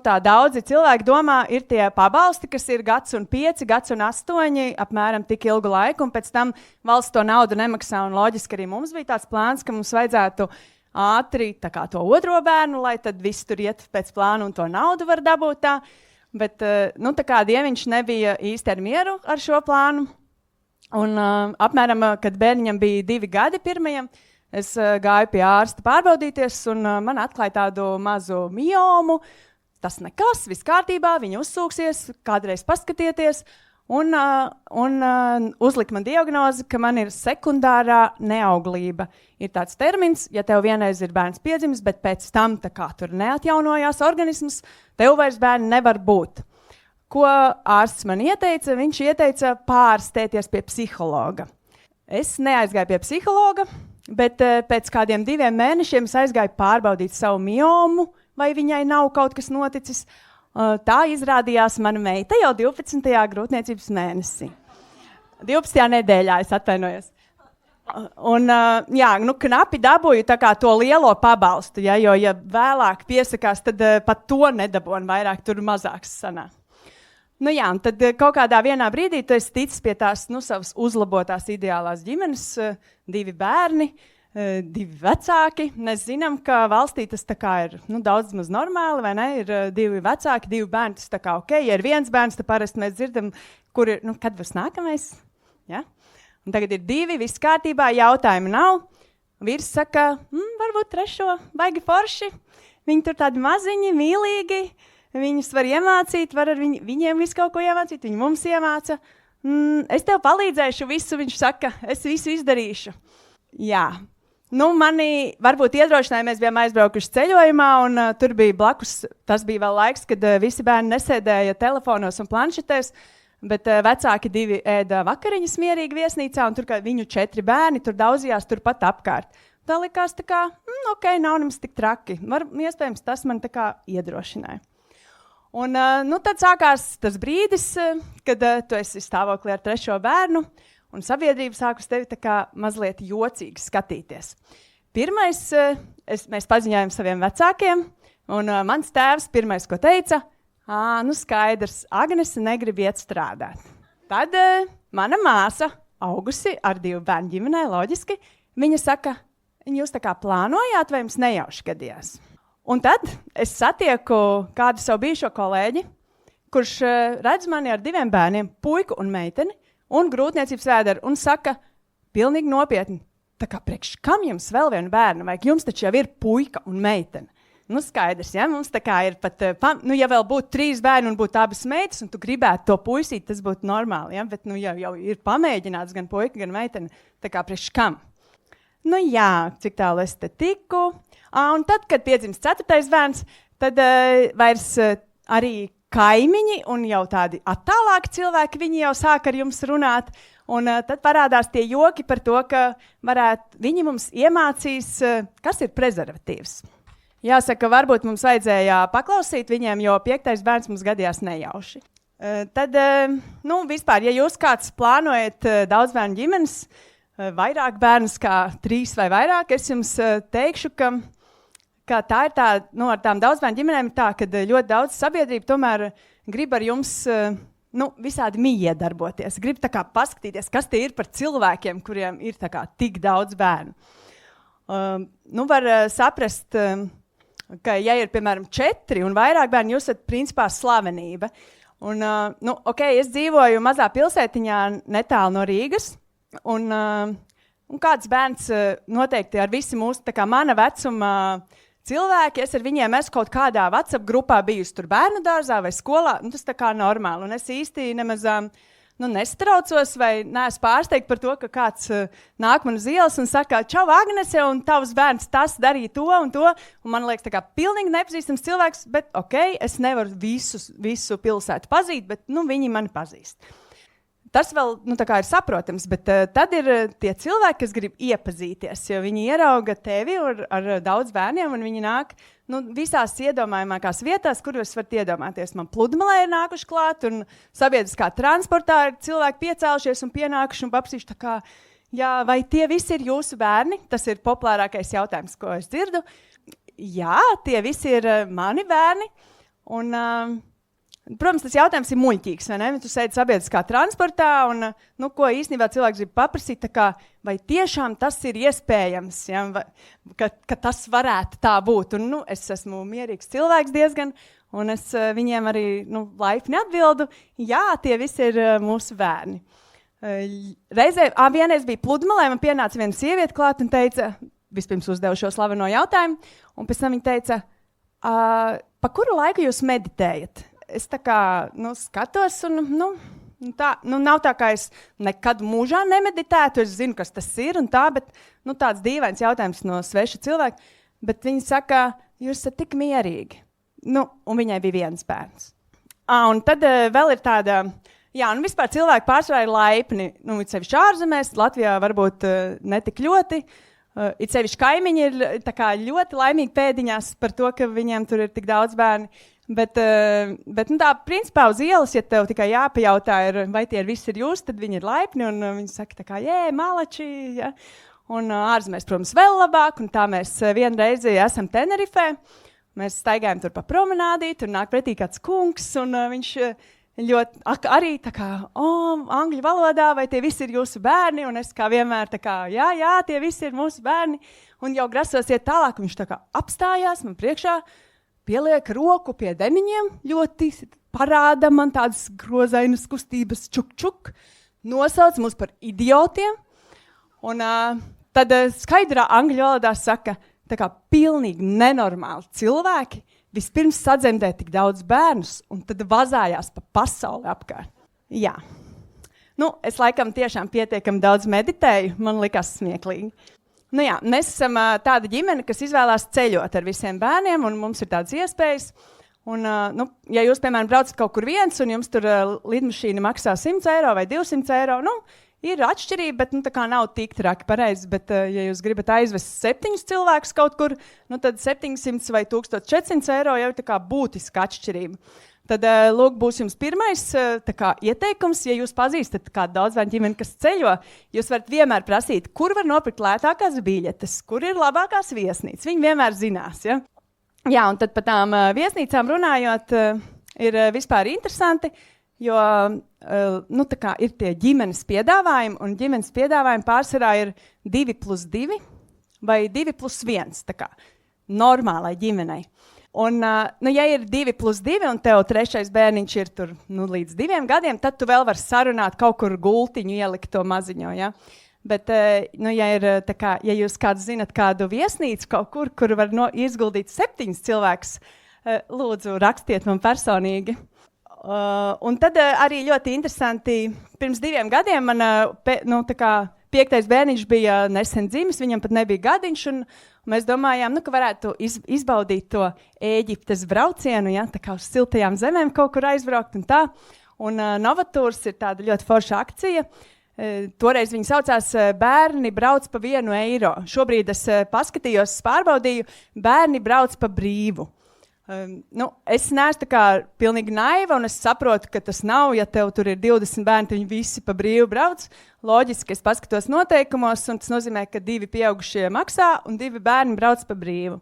tā daudzi cilvēki domā, ir tie pabalsti, kas ir 1 un 5, 1 un 8, apmēram tik ilgu laiku, un pēc tam valsts to naudu nemaksā, un loģiski arī mums bija tāds plāns, ka mums vajadzētu ātri tā kā to 2. bērnu, lai tad viss tur iet pēc plāna un to naudu var dabūt tā, bet tā kā dieviņš nebija īsti ar mieru ar šo plānu, Un apmēram, kad bērniņam bija 2 gadi pirmajam, es gāju pie ārsta pārbaudīties, un man atklāja tādu mazu miomu. Tas nekas, viss kārtībā, viņa uzsūksies, kādreiz paskatieties, un uzlika man diagnozi, ka man ir sekundārā neauglība. Ir tāds termins, ja tev vienreiz ir bērns piedzimis, bet pēc tam tā kā tur neatjaunojās organisms, tev vairs bērni nevar būt. Ko ārsts man ieteica? Viņš ieteica pārstēties pie psihologa. Es neaizgāju pie psihologa, bet pēc kādiem 2 mēnešiem es aizgāju pārbaudīt savu miomu, vai viņai nav kaut kas noticis. Tā izrādījās mana meita jau 12. grūtniecības mēnesī. 12. nedēļā es atvainojos. Un, knapi dabūju tā kā to lielo pabalstu, jo, ja vēlāk piesakās, tad pat to nedabūnu vairāk, tur mazāks sanāk. Un tad kaut kādā vienā brīdī tu esi ticis pie tās savas uzlabotās ideālās ģimenes, 2 bērni, 2 vecāki. Mēs zinām, ka valstī tas tā kā ir daudz maz normāli, vai ne? Ir 2 vecāki, 2 bērni, tas tā kā ok. Ja ir 1 bērns, tad parasti mēs dzirdam, kur ir, kad būs nākamais. Ja? Un tagad ir 2, viss kārtībā, jautājumi nav. Vīrs saka, varbūt 3, baigi forši. Viņi tur tādi maziņi, mīlīgi, viņus var iemācīt, var ar viņiem visu kaut ko iemācīt, viņi mums iemāca. Es tev palīdzēšu visu, viņš saka, es visu izdarīšu. Jā. Mani varbūt iedrošināja, mēs bijām aizbraukuši ceļojumā, un tur bija blakus, tas bija vēl laiks, kad visi bērni nesēdēja telefonos un planšetēs, bet vecāki 2 ēda vakariņas mierīgi viesnīcā, un tur viņu 4 bērni tur daudzījās turpat apkārt. Tā likās tā kā, ok, nav nemaz tik traki. Iespējams, tas man tā kā iedrošināja. Un tad sākās tas brīdis, kad tu esi stāvoklī ar 3. bērnu, un sabiedrība sāk uz tevi tā kā mazliet jocīgi skatīties. Pirmais, mēs paziņojām saviem vecākiem, un mans tēvs pirmais, ko teica, skaidrs, Agnese negrib iet strādāt. Tad mana māsa, augusi ar 2 bērnu ģimenē, loģiski, viņa saka, jūs tā kā plānojāt, vai jums nejauši gadījās? Un tad es satieku kādu savu bijušo kolēģi, kurš redz mani ar 2 bērniem, puiku un meiteni, un grūtniecības vēderu, un saka, pilnīgi nopietni, tā kā priekš kam jums vēl 1 bērnu, vai jums taču jau ir puika un meitene? Skaidrs, ja, mums tā kā ir pat, ja vēl būtu 3 bērni un būtu abas meitas, un tu gribētu to puisīt, tas būtu normāli, ja, bet jau ir pamēģināts gan puika, gan meitene, tā kā priekš kam? Cik tālu es te tiku. Un tad, kad piedzimst 4. bērns, tad vairs arī kaimiņi un jau tādi attālāki cilvēki, viņi jau sāk ar jums runāt, un tad parādās tie joki par to, ka viņi mums iemācīs, kas ir prezervatīvs. Jāsaka, varbūt mums vajadzēja paklausīt viņiem, jo 5. bērns mums gadījās nejauši. Tad, vispār, ja jūs kāds plānojat daudz bērnu ģimenes, vairāk bērnus kā 3 vai vairāk, es jums teikšu, ka tā ir tā, ar tām daudzbērnu ģimenēm ir tā, ka ļoti daudz sabiedrība tomēr grib ar jums visādi miedarboties. Grib tā kā paskatīties, kas tie ir par cilvēkiem, kuriem ir tā kā tik daudz bērnu. Var saprast, ka ja ir, piemēram, 4 un vairāk bērni, jūs esat principā slavenība. Un, es dzīvoju mazā pilsētiņā netālu no Rīgas, un kāds bērns noteikti ar visi mūsu, tā kā mana vecuma cilvēki, es ar viņiem esmu kaut kādā WhatsApp grupā bijusi tur bērnu dārzā vai skolā, tas tā kā normāli, un es īsti nemaz nestraucos vai neesmu pārsteigta par to, ka kāds nāk man uz ielas un saka, čau, Agnese, un tavs bērns tas darīja to, un man liekas tā kā pilnīgi nepazīstams cilvēks, bet ok, es nevaru visu pilsētu pazīt, bet viņi mani pazīst. Tas vēl ir saprotams, bet tad ir tie cilvēki, kas grib iepazīties, jo viņi ierauga tevi ar daudz bērniem, un viņi nāk visās iedomājamākās vietās, kur jūs varat iedomāties. Man pludmalē ir nākuši klāt, un sabiedriskā transportā ir cilvēki piecēlušies un pienākuši un paprasījuši tā kā, jā, vai tie visi ir jūsu bērni? Tas ir populārākais jautājums, ko es dzirdu. Jā, tie visi ir mani bērni, un protams, tas jautājums ir muļķīgs, vai ne? Tu sēdi sabiedriskā transportā, un ko īstenībā cilvēks grib paprasīt, tā kā, vai tiešām tas ir iespējams, ja? ka tas varētu tā būt. Un, es esmu mierīgs cilvēks diezgan, un es viņiem arī laipni atbildu, jā, tie visi ir mūsu bērni. Vienreiz bija pludmalē, man pienāca viena sieviete klāt un teica, vispirms uzdevu šo slaveno jautājumu, un pēc tam viņa teica, pa kuru laiku jūs meditējat? Es tā kā, skatos un, nav tā, kā es nekad mūžā nemeditētu, es zinu, kas tas ir un tā, bet, tāds dīvains jautājums no sveša cilvēka, bet viņi saka, jūs esat tik mierīgi. Un viņai bija viens bērns. Un tad vēl ir tāda, vispār cilvēki pārsvarā ir laipni, it sevišķi ārzemēs, Latvijā varbūt netik ļoti, it sevišķi kaimiņi ir tā kā ļoti laimīgi pēdiņās par to, ka viņiem tur ir tik daudz bērni. Bet tā, principā uz ielas, ja tev tikai jāpajautā, vai tie visi ir jūs, tad viņi ir laipni, un viņi saka tā kā, malači, ja? Un ārzemēs, protams, vēl labāk, un tā mēs vienreiz esam Tenerifē, mēs staigājam tur pa promenādī, tur nāk pretī kāds kungs, un viņš ļoti, arī tā kā, angļu valodā, vai tie visi ir jūsu bērni, un es kā vienmēr tā kā, jā, tie visi ir mūsu bērni, un jau grasos iet tālāk, viņš tā kā apstājās man priekšā, pieliek roku pie demiņiem, ļoti parāda man tādas grozainas kustības čuk, nosauc mūs par idiotiem, un tad skaidrā angļu valodā saka, tā kā pilnīgi nenormāli cilvēki vispirms sadzemdē tik daudz bērnus, un tad vazājās pa pasauli apkārt. Jā. Es laikam tiešām pietiekami daudz meditēju, man likās smieklīgi. Mēs esam tāda ģimene, kas izvēlās ceļot ar visiem bērniem, un mums ir tādas iespējas. Un, ja jūs, piemēram, braucat kaut kur viens, un jums tur lidmašīna maksā 100 eiro vai 200 eiro, ir atšķirība, bet tā kā nav tik traki pareizi. Bet, ja jūs gribat aizvest 7 cilvēkus kaut kur, tad 700 vai 1400 eiro jau ir tā kā būtiska atšķirība. Tad, lūk, būs jums pirmais ieteikums, ja jūs pazīstat kādu daudzbērnu ģimeni, kas ceļo, jūs varat vienmēr prasīt, kur var nopirkt lētākās biļetes, kur ir labākās viesnīcas. Viņi vienmēr zinās, ja? Jā, un tad par tām viesnīcām runājot, ir vispār interesanti, jo ir tie ģimenes piedāvājumi, un ģimenes piedāvājumi pārsvarā ir 2+2 vai 2+1, tā kā normālai ģimenei. Un, ja ir 2+2 un tev trešais bērniņš ir tur, līdz 2 gadiem, tad tu vēl vari sarunāt kaut kur gultiņu ielikt to maziņo, ja? Bet, ja jūs kāds zinat kādu viesnīcu kaut kur var izguldīt 7 cilvēkus, lūdzu, rakstiet man personīgi. Un tad arī ļoti interesanti, pirms 2 gadiem man, 5. bērniņš bija nesen dzimis, viņam pat nebija gadiņš, un mēs domājām, ka varētu izbaudīt to Ēģiptes braucienu, ja, tā kā uz siltajām zemēm kaut kur aizbraukt un tā. Un Novatūrs ir tāda ļoti forša akcija. Toreiz viņi saucās Bērni brauc pa 1 eiro. Šobrīd es paskatījos, pārbaudīju, bērni brauc pa brīvu. Es neesmu tā kā pilnīgi naiva, un es saprotu, ka tas nav, ja tev tur ir 20 bērni, viņi visi pa brīvu brauc. Loģiski, es paskatos noteikumos, un tas nozīmē, ka 2 pieaugušie maksā, un 2 bērni brauc pa brīvu.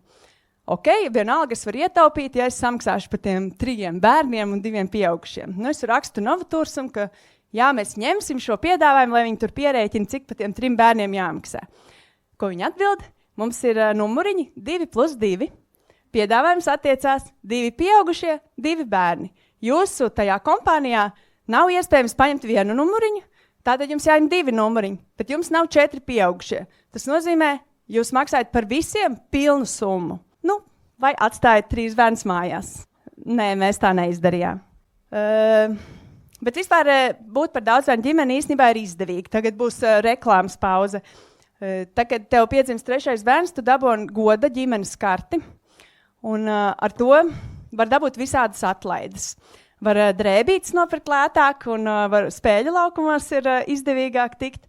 Vienalga es varu ietaupīt, ja es samaksāšu par tiem 3 bērniem un 2 pieaugušiem. Es rakstu Novatūrsam, ka mēs ņemsim šo piedāvājumu, lai viņi tur pierēķina, cik par tiem 3 bērniem jāmaksā. Ko viņi atbild? Mums ir numuriņi 2+2. Piedāvājums attiecās 2 pieaugušie, 2 bērni. Jūsu tajā kompānijā nav iespējams paņemt 1 numuriņu, tātad jums jāņem 2 numuriņi, bet jums nav 4 pieaugušie. Tas nozīmē, jūs maksājat par visiem pilnu summu. Vai atstājat 3 bērnus mājās? Nē, mēs tā neizdarījām. Bet vispār būt par daudzbērnu ģimeni īstenībā ir izdevīgi. Tagad būs reklāmas pauze. Tagad tev piedzimst 3. bērns, tu dabūni goda ģimenes karti. Un ar to var dabūt visādas atlaides. Var drēbītes nopirkt lētāk, un var spēļu laukumos ir izdevīgāk tikt.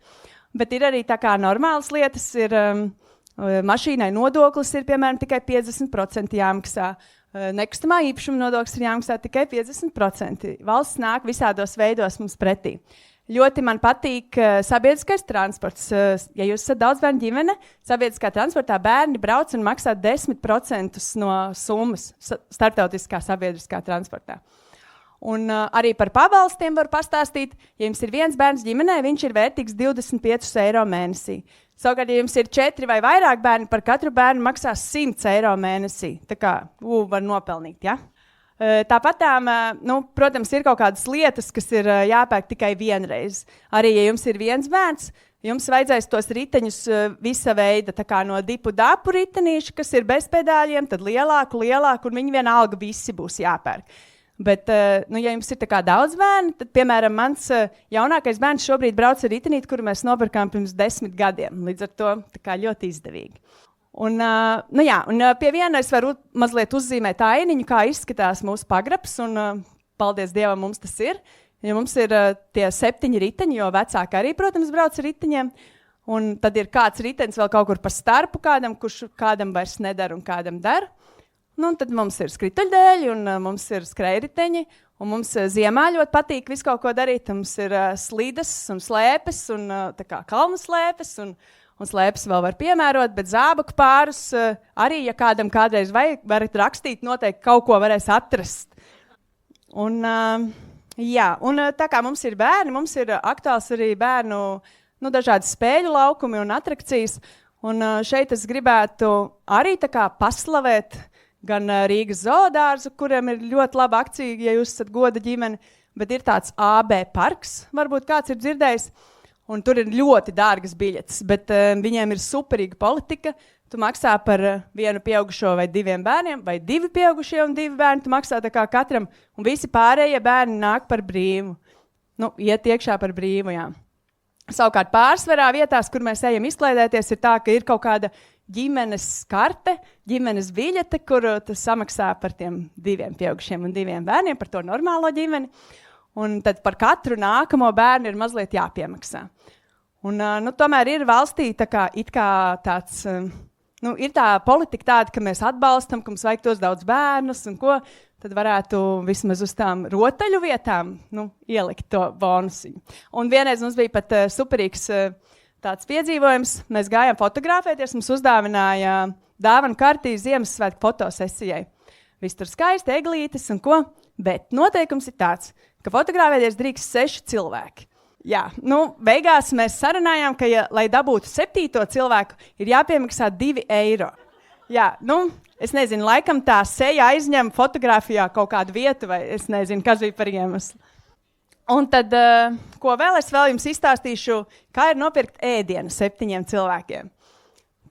Bet ir arī tā kā normālas lietas, ir mašīnai nodoklis ir, piemēram, tikai 50% jāmaksā. Nekustamā īpašuma nodoklis ir jāmaksā tikai 50%. Valsts nāk visādos veidos mums pretī. Ļoti man patīk sabiedriskais transports. Ja jūs esat daudzbērnu ģimene, sabiedriskā transportā bērni brauc un maksā 10% no summas starptautiskā sabiedriskā transportā. Un arī par pabalstiem var pastāstīt. Ja jums ir 1 bērns ģimenē, viņš ir vērtīgs 25 eiro mēnesī. Savukārt, ja jums ir 4 vai vairāk bērni, par katru bērnu maksās 100 eiro mēnesī. Tā kā var nopelnīt, ja? Tāpatām, protams, ir kaut kādas lietas, kas ir jāpērk tikai vienreiz. Arī, ja jums ir viens bērns, jums vajadzēs tos riteņus visa veida, tā kā no dipu-dapu ritenīši, kas ir bez pedāļiem, tad lielāku, un viņi vienalga visi būs jāpērk. Bet, ja jums ir tā kā daudz bērni, tad, piemēram, mans jaunākais bērns šobrīd brauc ar ritenīti, kuru mēs nopirkām pirms 10 gadiem. Līdz ar to tā kā ļoti izdevīgi. Un pie viena es varu mazliet uzzīmēt ainiņu, kā izskatās mūsu pagrabs, un paldies Dievam, mums tas ir. Ja mums ir tie 7 riteņi, jo vecāki arī, protams, brauc ar riteņiem, un tad ir kāds ritenis vēl kaut kur pa starpu kādam, kurš kādam vairs nedara un kādam dara. Un tad mums ir skrituļdēļi, un mums ir skrējriteņi, un mums ziemā ļoti patīk visu kaut ko darīt. Mums ir slīdes un slēpes, un tā kā kalnu slēpes, un slēpes vēl var piemērot, bet zābaku pārus arī, ja kādam kādreiz vajag, varat rakstīt, noteikti kaut ko varēs atrast. Un tā kā mums ir bērni, mums ir aktuāls arī bērnu dažādi spēļu laukumi un atrakcijas, un šeit es gribētu arī tā kā paslavēt gan Rīgas zoodārzu, kuriem ir ļoti laba akcija, ja jūs esat goda ģimene, bet ir tāds AB parks, varbūt kāds ir dzirdējis, un tur ir ļoti dārgas biļetes, bet viņiem ir superīga politika. Tu maksā par vienu pieaugušo vai 2 bērniem, vai 2 pieaugušie un 2 bērni, tu maksā tā kā katram, un visi pārējie bērni nāk par brīvu. Iet iekšā par brīvu, jā. Savukārt pārsvarā vietās, kur mēs ejam izklaidēties, ir tā, ka ir kaut kāda ģimenes karte, ģimenes biļete, kur tu samaksā par tiem 2 pieaugušiem un 2 bērniem, par to normālo ģimeni, un tad par katru nākamo bērnu ir mazliet jāpiemaksā. Un, tomēr ir valstī tā kā, it kā tāds, ir tā politika tāda, ka mēs atbalstam, ka mums vajag tos daudz bērnus un ko, tad varētu vismaz uz tām rotaļu vietām ielikt to bonusiņu. Un vienreiz mums bija pat superīgs tāds piedzīvojums, mēs gājām fotografēties, mums uzdāvināja dāvanu kartī Ziemassvētku fotosesijai. Viss tur skaisti, eglītes un ko, bet noteikums ir tāds, ka fotografēties drīkst 6 cilvēki. Jā, beigās mēs sarunājām, ka, lai dabūtu 7. cilvēku, ir jāpiemaksā 2 eiro. Jā, es nezinu, laikam tā seja aizņem fotografijā kaut kādu vietu, vai es nezinu, kas bija par iemeslu. Un tad, ko vēl es jums izstāstīšu, kā ir nopirkt ēdienu 7 cilvēkiem.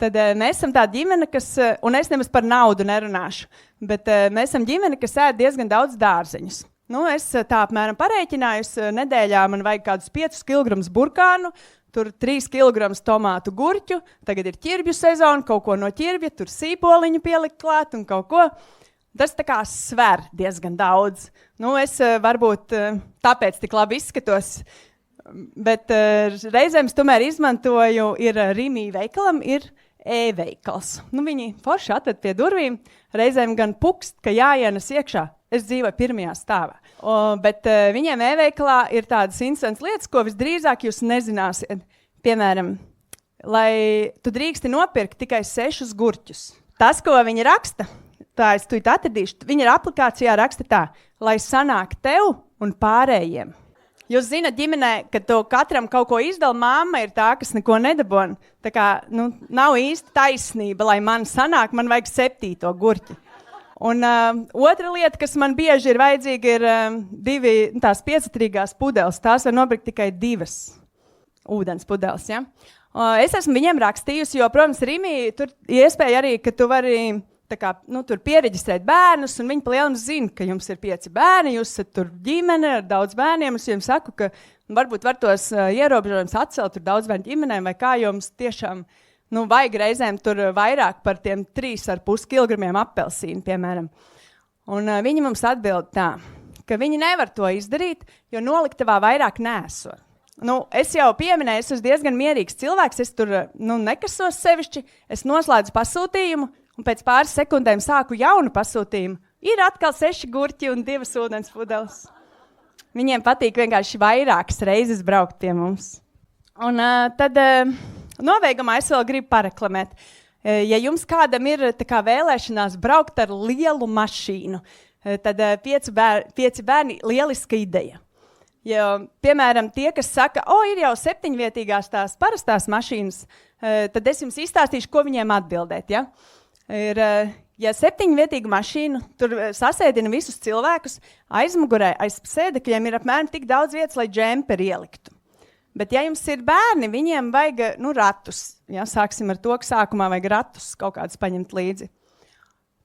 Tad mēs esam tāda ģimene, kas, un es nemaz par naudu nerunāšu, bet mēs esam ģimene, kas ēd diezgan daudz dārzeņus. Es tā apmēram parēķinājusi, nedēļā man vajag kādus 5 kg burkānu, tur 3 kg tomātu gurķu, tagad ir ķirbju sezona, kaut ko no ķirbja, tur sīpoliņu pielikt klāt un kaut ko. Tas tā kā sver diezgan daudz. Es varbūt tāpēc tik labi izskatos, bet reizēm es tomēr izmantoju, ir Rimī veikalam, ir e-veikals. Viņi forši atved pie durvīm, reizēm gan pukst, ka jāienes iekšā. Es dzīvoju 1. stāvā. Bet viņiem e-veikalā ir tādas interesantas lietas, ko visdrīzāk jūs nezināsiet. Piemēram, lai tu drīksti nopirkt tikai 6 gurķus. Tas, ko viņi raksta, tā es tuīt atradīšu. Viņa aplikācijā raksta tā, lai sanāk tev un pārējiem. Jūs zināt ģimenē, ka tu katram kaut ko izdala, mamma ir tā, kas neko nedabona. Tā kā, nav īsti taisnība, lai man sanāk, man vajag 7. gurķi. Un otra lieta, kas man bieži ir vajadzīga, ir 2 tās 5-litrīgās pudeles. Tās var nopirkt tikai 2 ūdens pudeles, ja? Es esmu viņiem rakstījusi, jo, protams, Rimī tur iespēja arī, ka tu vari tur piereģistrēt bērnus, un viņi palielam zina, ka jums ir 5 bērni, jūs esat tur ģimene ar daudz bērniem. Es jums saku, ka varbūt var tos ierobežojumus atcelt tur daudz bērnu ģimenēm, vai kā jums tiešām vajag reizēm tur vairāk par tiem 3,5 kilogramiem apelsīnu, piemēram. Un viņi mums atbild tā, ka viņi nevar to izdarīt, jo noliktavā vairāk nesot. Es jau pieminēju, es esmu diezgan mierīgs cilvēks, es tur nekasos sevišķi, es noslēdzu pasūtījumu, un pēc pāris sekundēm sāku jaunu pasūtījumu. Ir atkal 6 gurķi un 2 ūdens pudeles. Viņiem patīk vienkārši vairākas reizes braukt pie mums. Un tad nobeigumā es vēl gribu pareklamēt. Ja jums kādam ir vēlēšanās braukt ar lielu mašīnu, tad 5 bērni lieliska ideja. Ja, piemēram, tie, kas saka, ir jau 7-vietīgās tās parastās mašīnas, tad es jums izstāstīšu, ko viņiem atbildēt. Ja? Ir ja 7-vietīgu mašīnu tur sasēdina visus cilvēkus, aizmugurē, aiz sēdekļiem ir apmēram tik daudz vietas, lai džemperi ieliktu. Bet ja jums ir bērni, viņiem vajag ratus. Ja, sāksim ar to, ka sākumā vajag ratus kaut kādus paņemt līdzi.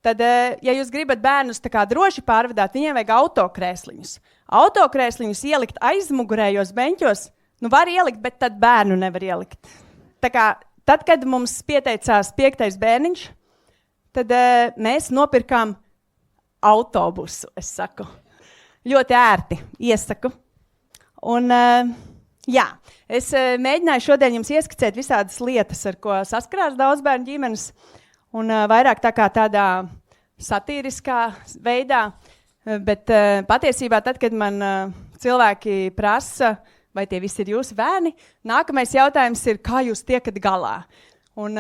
Tad, ja jūs gribat bērnus tā kā droši pārvadāt, viņiem vajag autokrēsliņus. Autokrēsliņus ielikt aizmugurējos beņķos, var ielikt, bet tad bērnu nevar ielikt. Tā kā tad, kad mums pieteicās 5. bērniņš, tad mēs nopirkām autobusu, es saku. Ļoti ērti, iesaku. Un, es mēģināju šodien jums ieskicēt visādas lietas, ar ko saskarās daudz bērnu ģimenes, un vairāk tā kā tādā satīriskā veidā. Bet patiesībā tad, kad man cilvēki prasa, vai tie visi ir jūsu bērni, nākamais jautājums ir, kā jūs tiekat galā. Un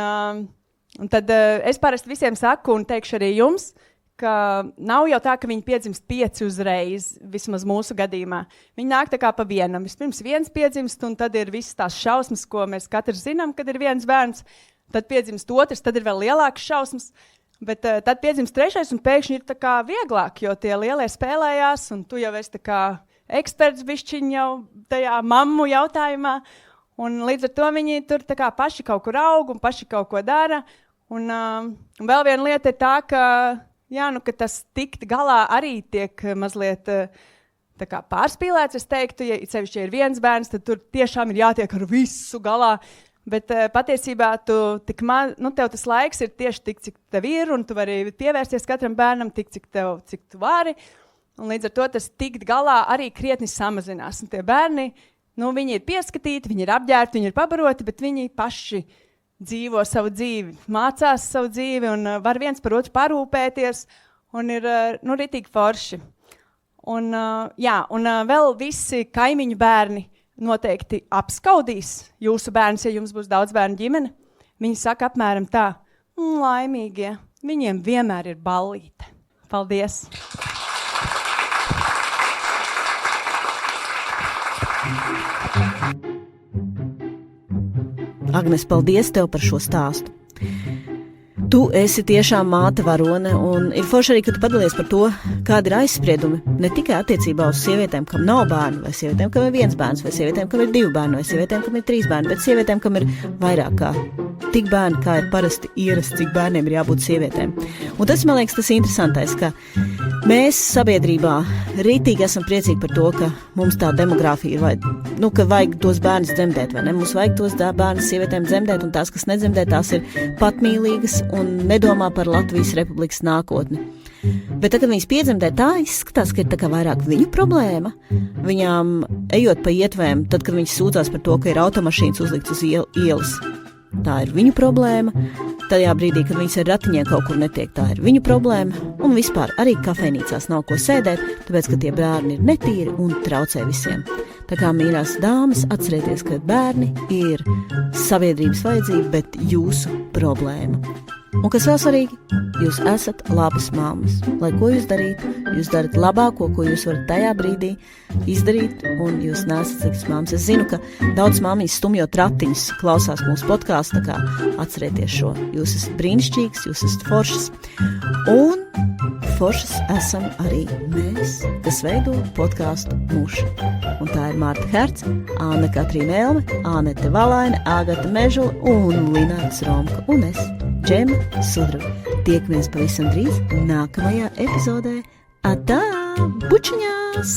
tad es parasti visiem saku un teikšu arī jums, ka nav jau tā, ka viņi piedzimst 5 uzreiz, vismaz mūsu gadījumā. Viņi nāk tā kā pa vienam. Vispirms viens piedzimst, un tad ir visas tās šausmas, ko mēs katrs zinām, kad ir viens bērns. Tad piedzimst otrs, tad ir vēl lielākas šausmas. Bet tad piedzimst 3, un pēkšņi ir tā kā vieglāk, jo tie lielie spēlējās, un tu jau esi tā kā eksperts bišķiņ jau tajā mammu jautājumā. Un līdz ar to viņi tur tā kā paši kaut kur aug un paši kaut ko dara. Un vēl viena lieta ir tā, ka, ka tas tikt galā arī tiek mazliet tā kā pārspīlēts. Es teiktu, ja sevišķi ir viens bērns, tad tur tiešām ir jātiek ar visu galā. Bet patiesībā tev tas laiks ir tieši tik, cik tev ir, un tu vari pievērsties katram bērnam tik, cik tu vari. Un līdz ar to tas tikt galā arī krietni samazinās. Un tie bērni, viņi ir pieskatīti, viņi ir apģērbti, viņi ir pabaroti, bet viņi paši dzīvo savu dzīvi, mācās savu dzīvi un var viens par otru parūpēties un ir ritīgi forši. Un vēl visi kaimiņu bērni noteikti apskaudīs jūsu bērns, ja jums būs daudz bērnu ģimene. Viņi saka apmēram tā, laimīgie, viņiem vienmēr ir ballīte. Paldies! Agnes, paldies tev par šo stāstu. Tu esi tiešām māte varone, un ir forši arī, ka tu padalies par to, kāda ir aizspriedumi ne tikai attiecībā uz sievietēm, kam nav bērnu, vai sievietēm, kam ir 1 bērns, vai sievietēm, kam ir 2 bērni, vai sievietēm, kam ir 3 bērni, bet sievietēm, kam ir vairāk kā tik bērni, kā ir parasti ierasts, cik bērniem ir jābūt sievietēm. Un tas, man liekas, tas interesantais, ka mēs sabiedrībā rītīgi esam priecīgi par to, ka mums tā demogrāfija ir, ka vajag tos bērnus dzemdēt, vai ne? Mums vajag tos bērnus sievietēm dzemdēt, un tās, kas nedzemdē, tās ir patmīlīgas un nedomā par Latvijas Republikas nākotni. Bet tad, kad viņas piedzemdē, tā izskatās, ka ir tā kā vairāk viņu problēma. Viņām, ejot pa ietvēm, tad, kad viņas sūdzās par to, ka ir automašīnas uzlikts uz ielas, tā ir viņu problēma. Tajā brīdī, kad viņas ar ratiņiem kaut kur netiek, tā ir viņu problēma. Un vispār arī kafejnīcās nav ko sēdēt, tāpēc, ka tie bērni ir netīri un traucē visiem. Tā kā, mīļās dāmas, atcerieties, ka bērni ir sabiedrības vajadzība, bet jūsu problēma. Un kas vēl svarīgi, jūs esat labas mammas. Lai ko jūs darītu, jūs darat labāko, ko jūs varat tajā brīdī izdarīt, un jūs neesat sliktas mammas. Es zinu, ka daudz mammas stumjot ratiņus klausās mūsu podkāstu, tā kā atcerieties šo. Jūs esat brīnišķīgs, jūs esat foršas. Un foršas esam arī mēs, kas veido podkāstu Muša. Un tā ir Marta Herc, Anna Katrīna Elme, Anete Valaine, Agata Mežula un Linārds Romka. Un es, Džema Sudraba. Tiekamies pavisam drīz nākamajā epizodē. Atā! Bučiņās!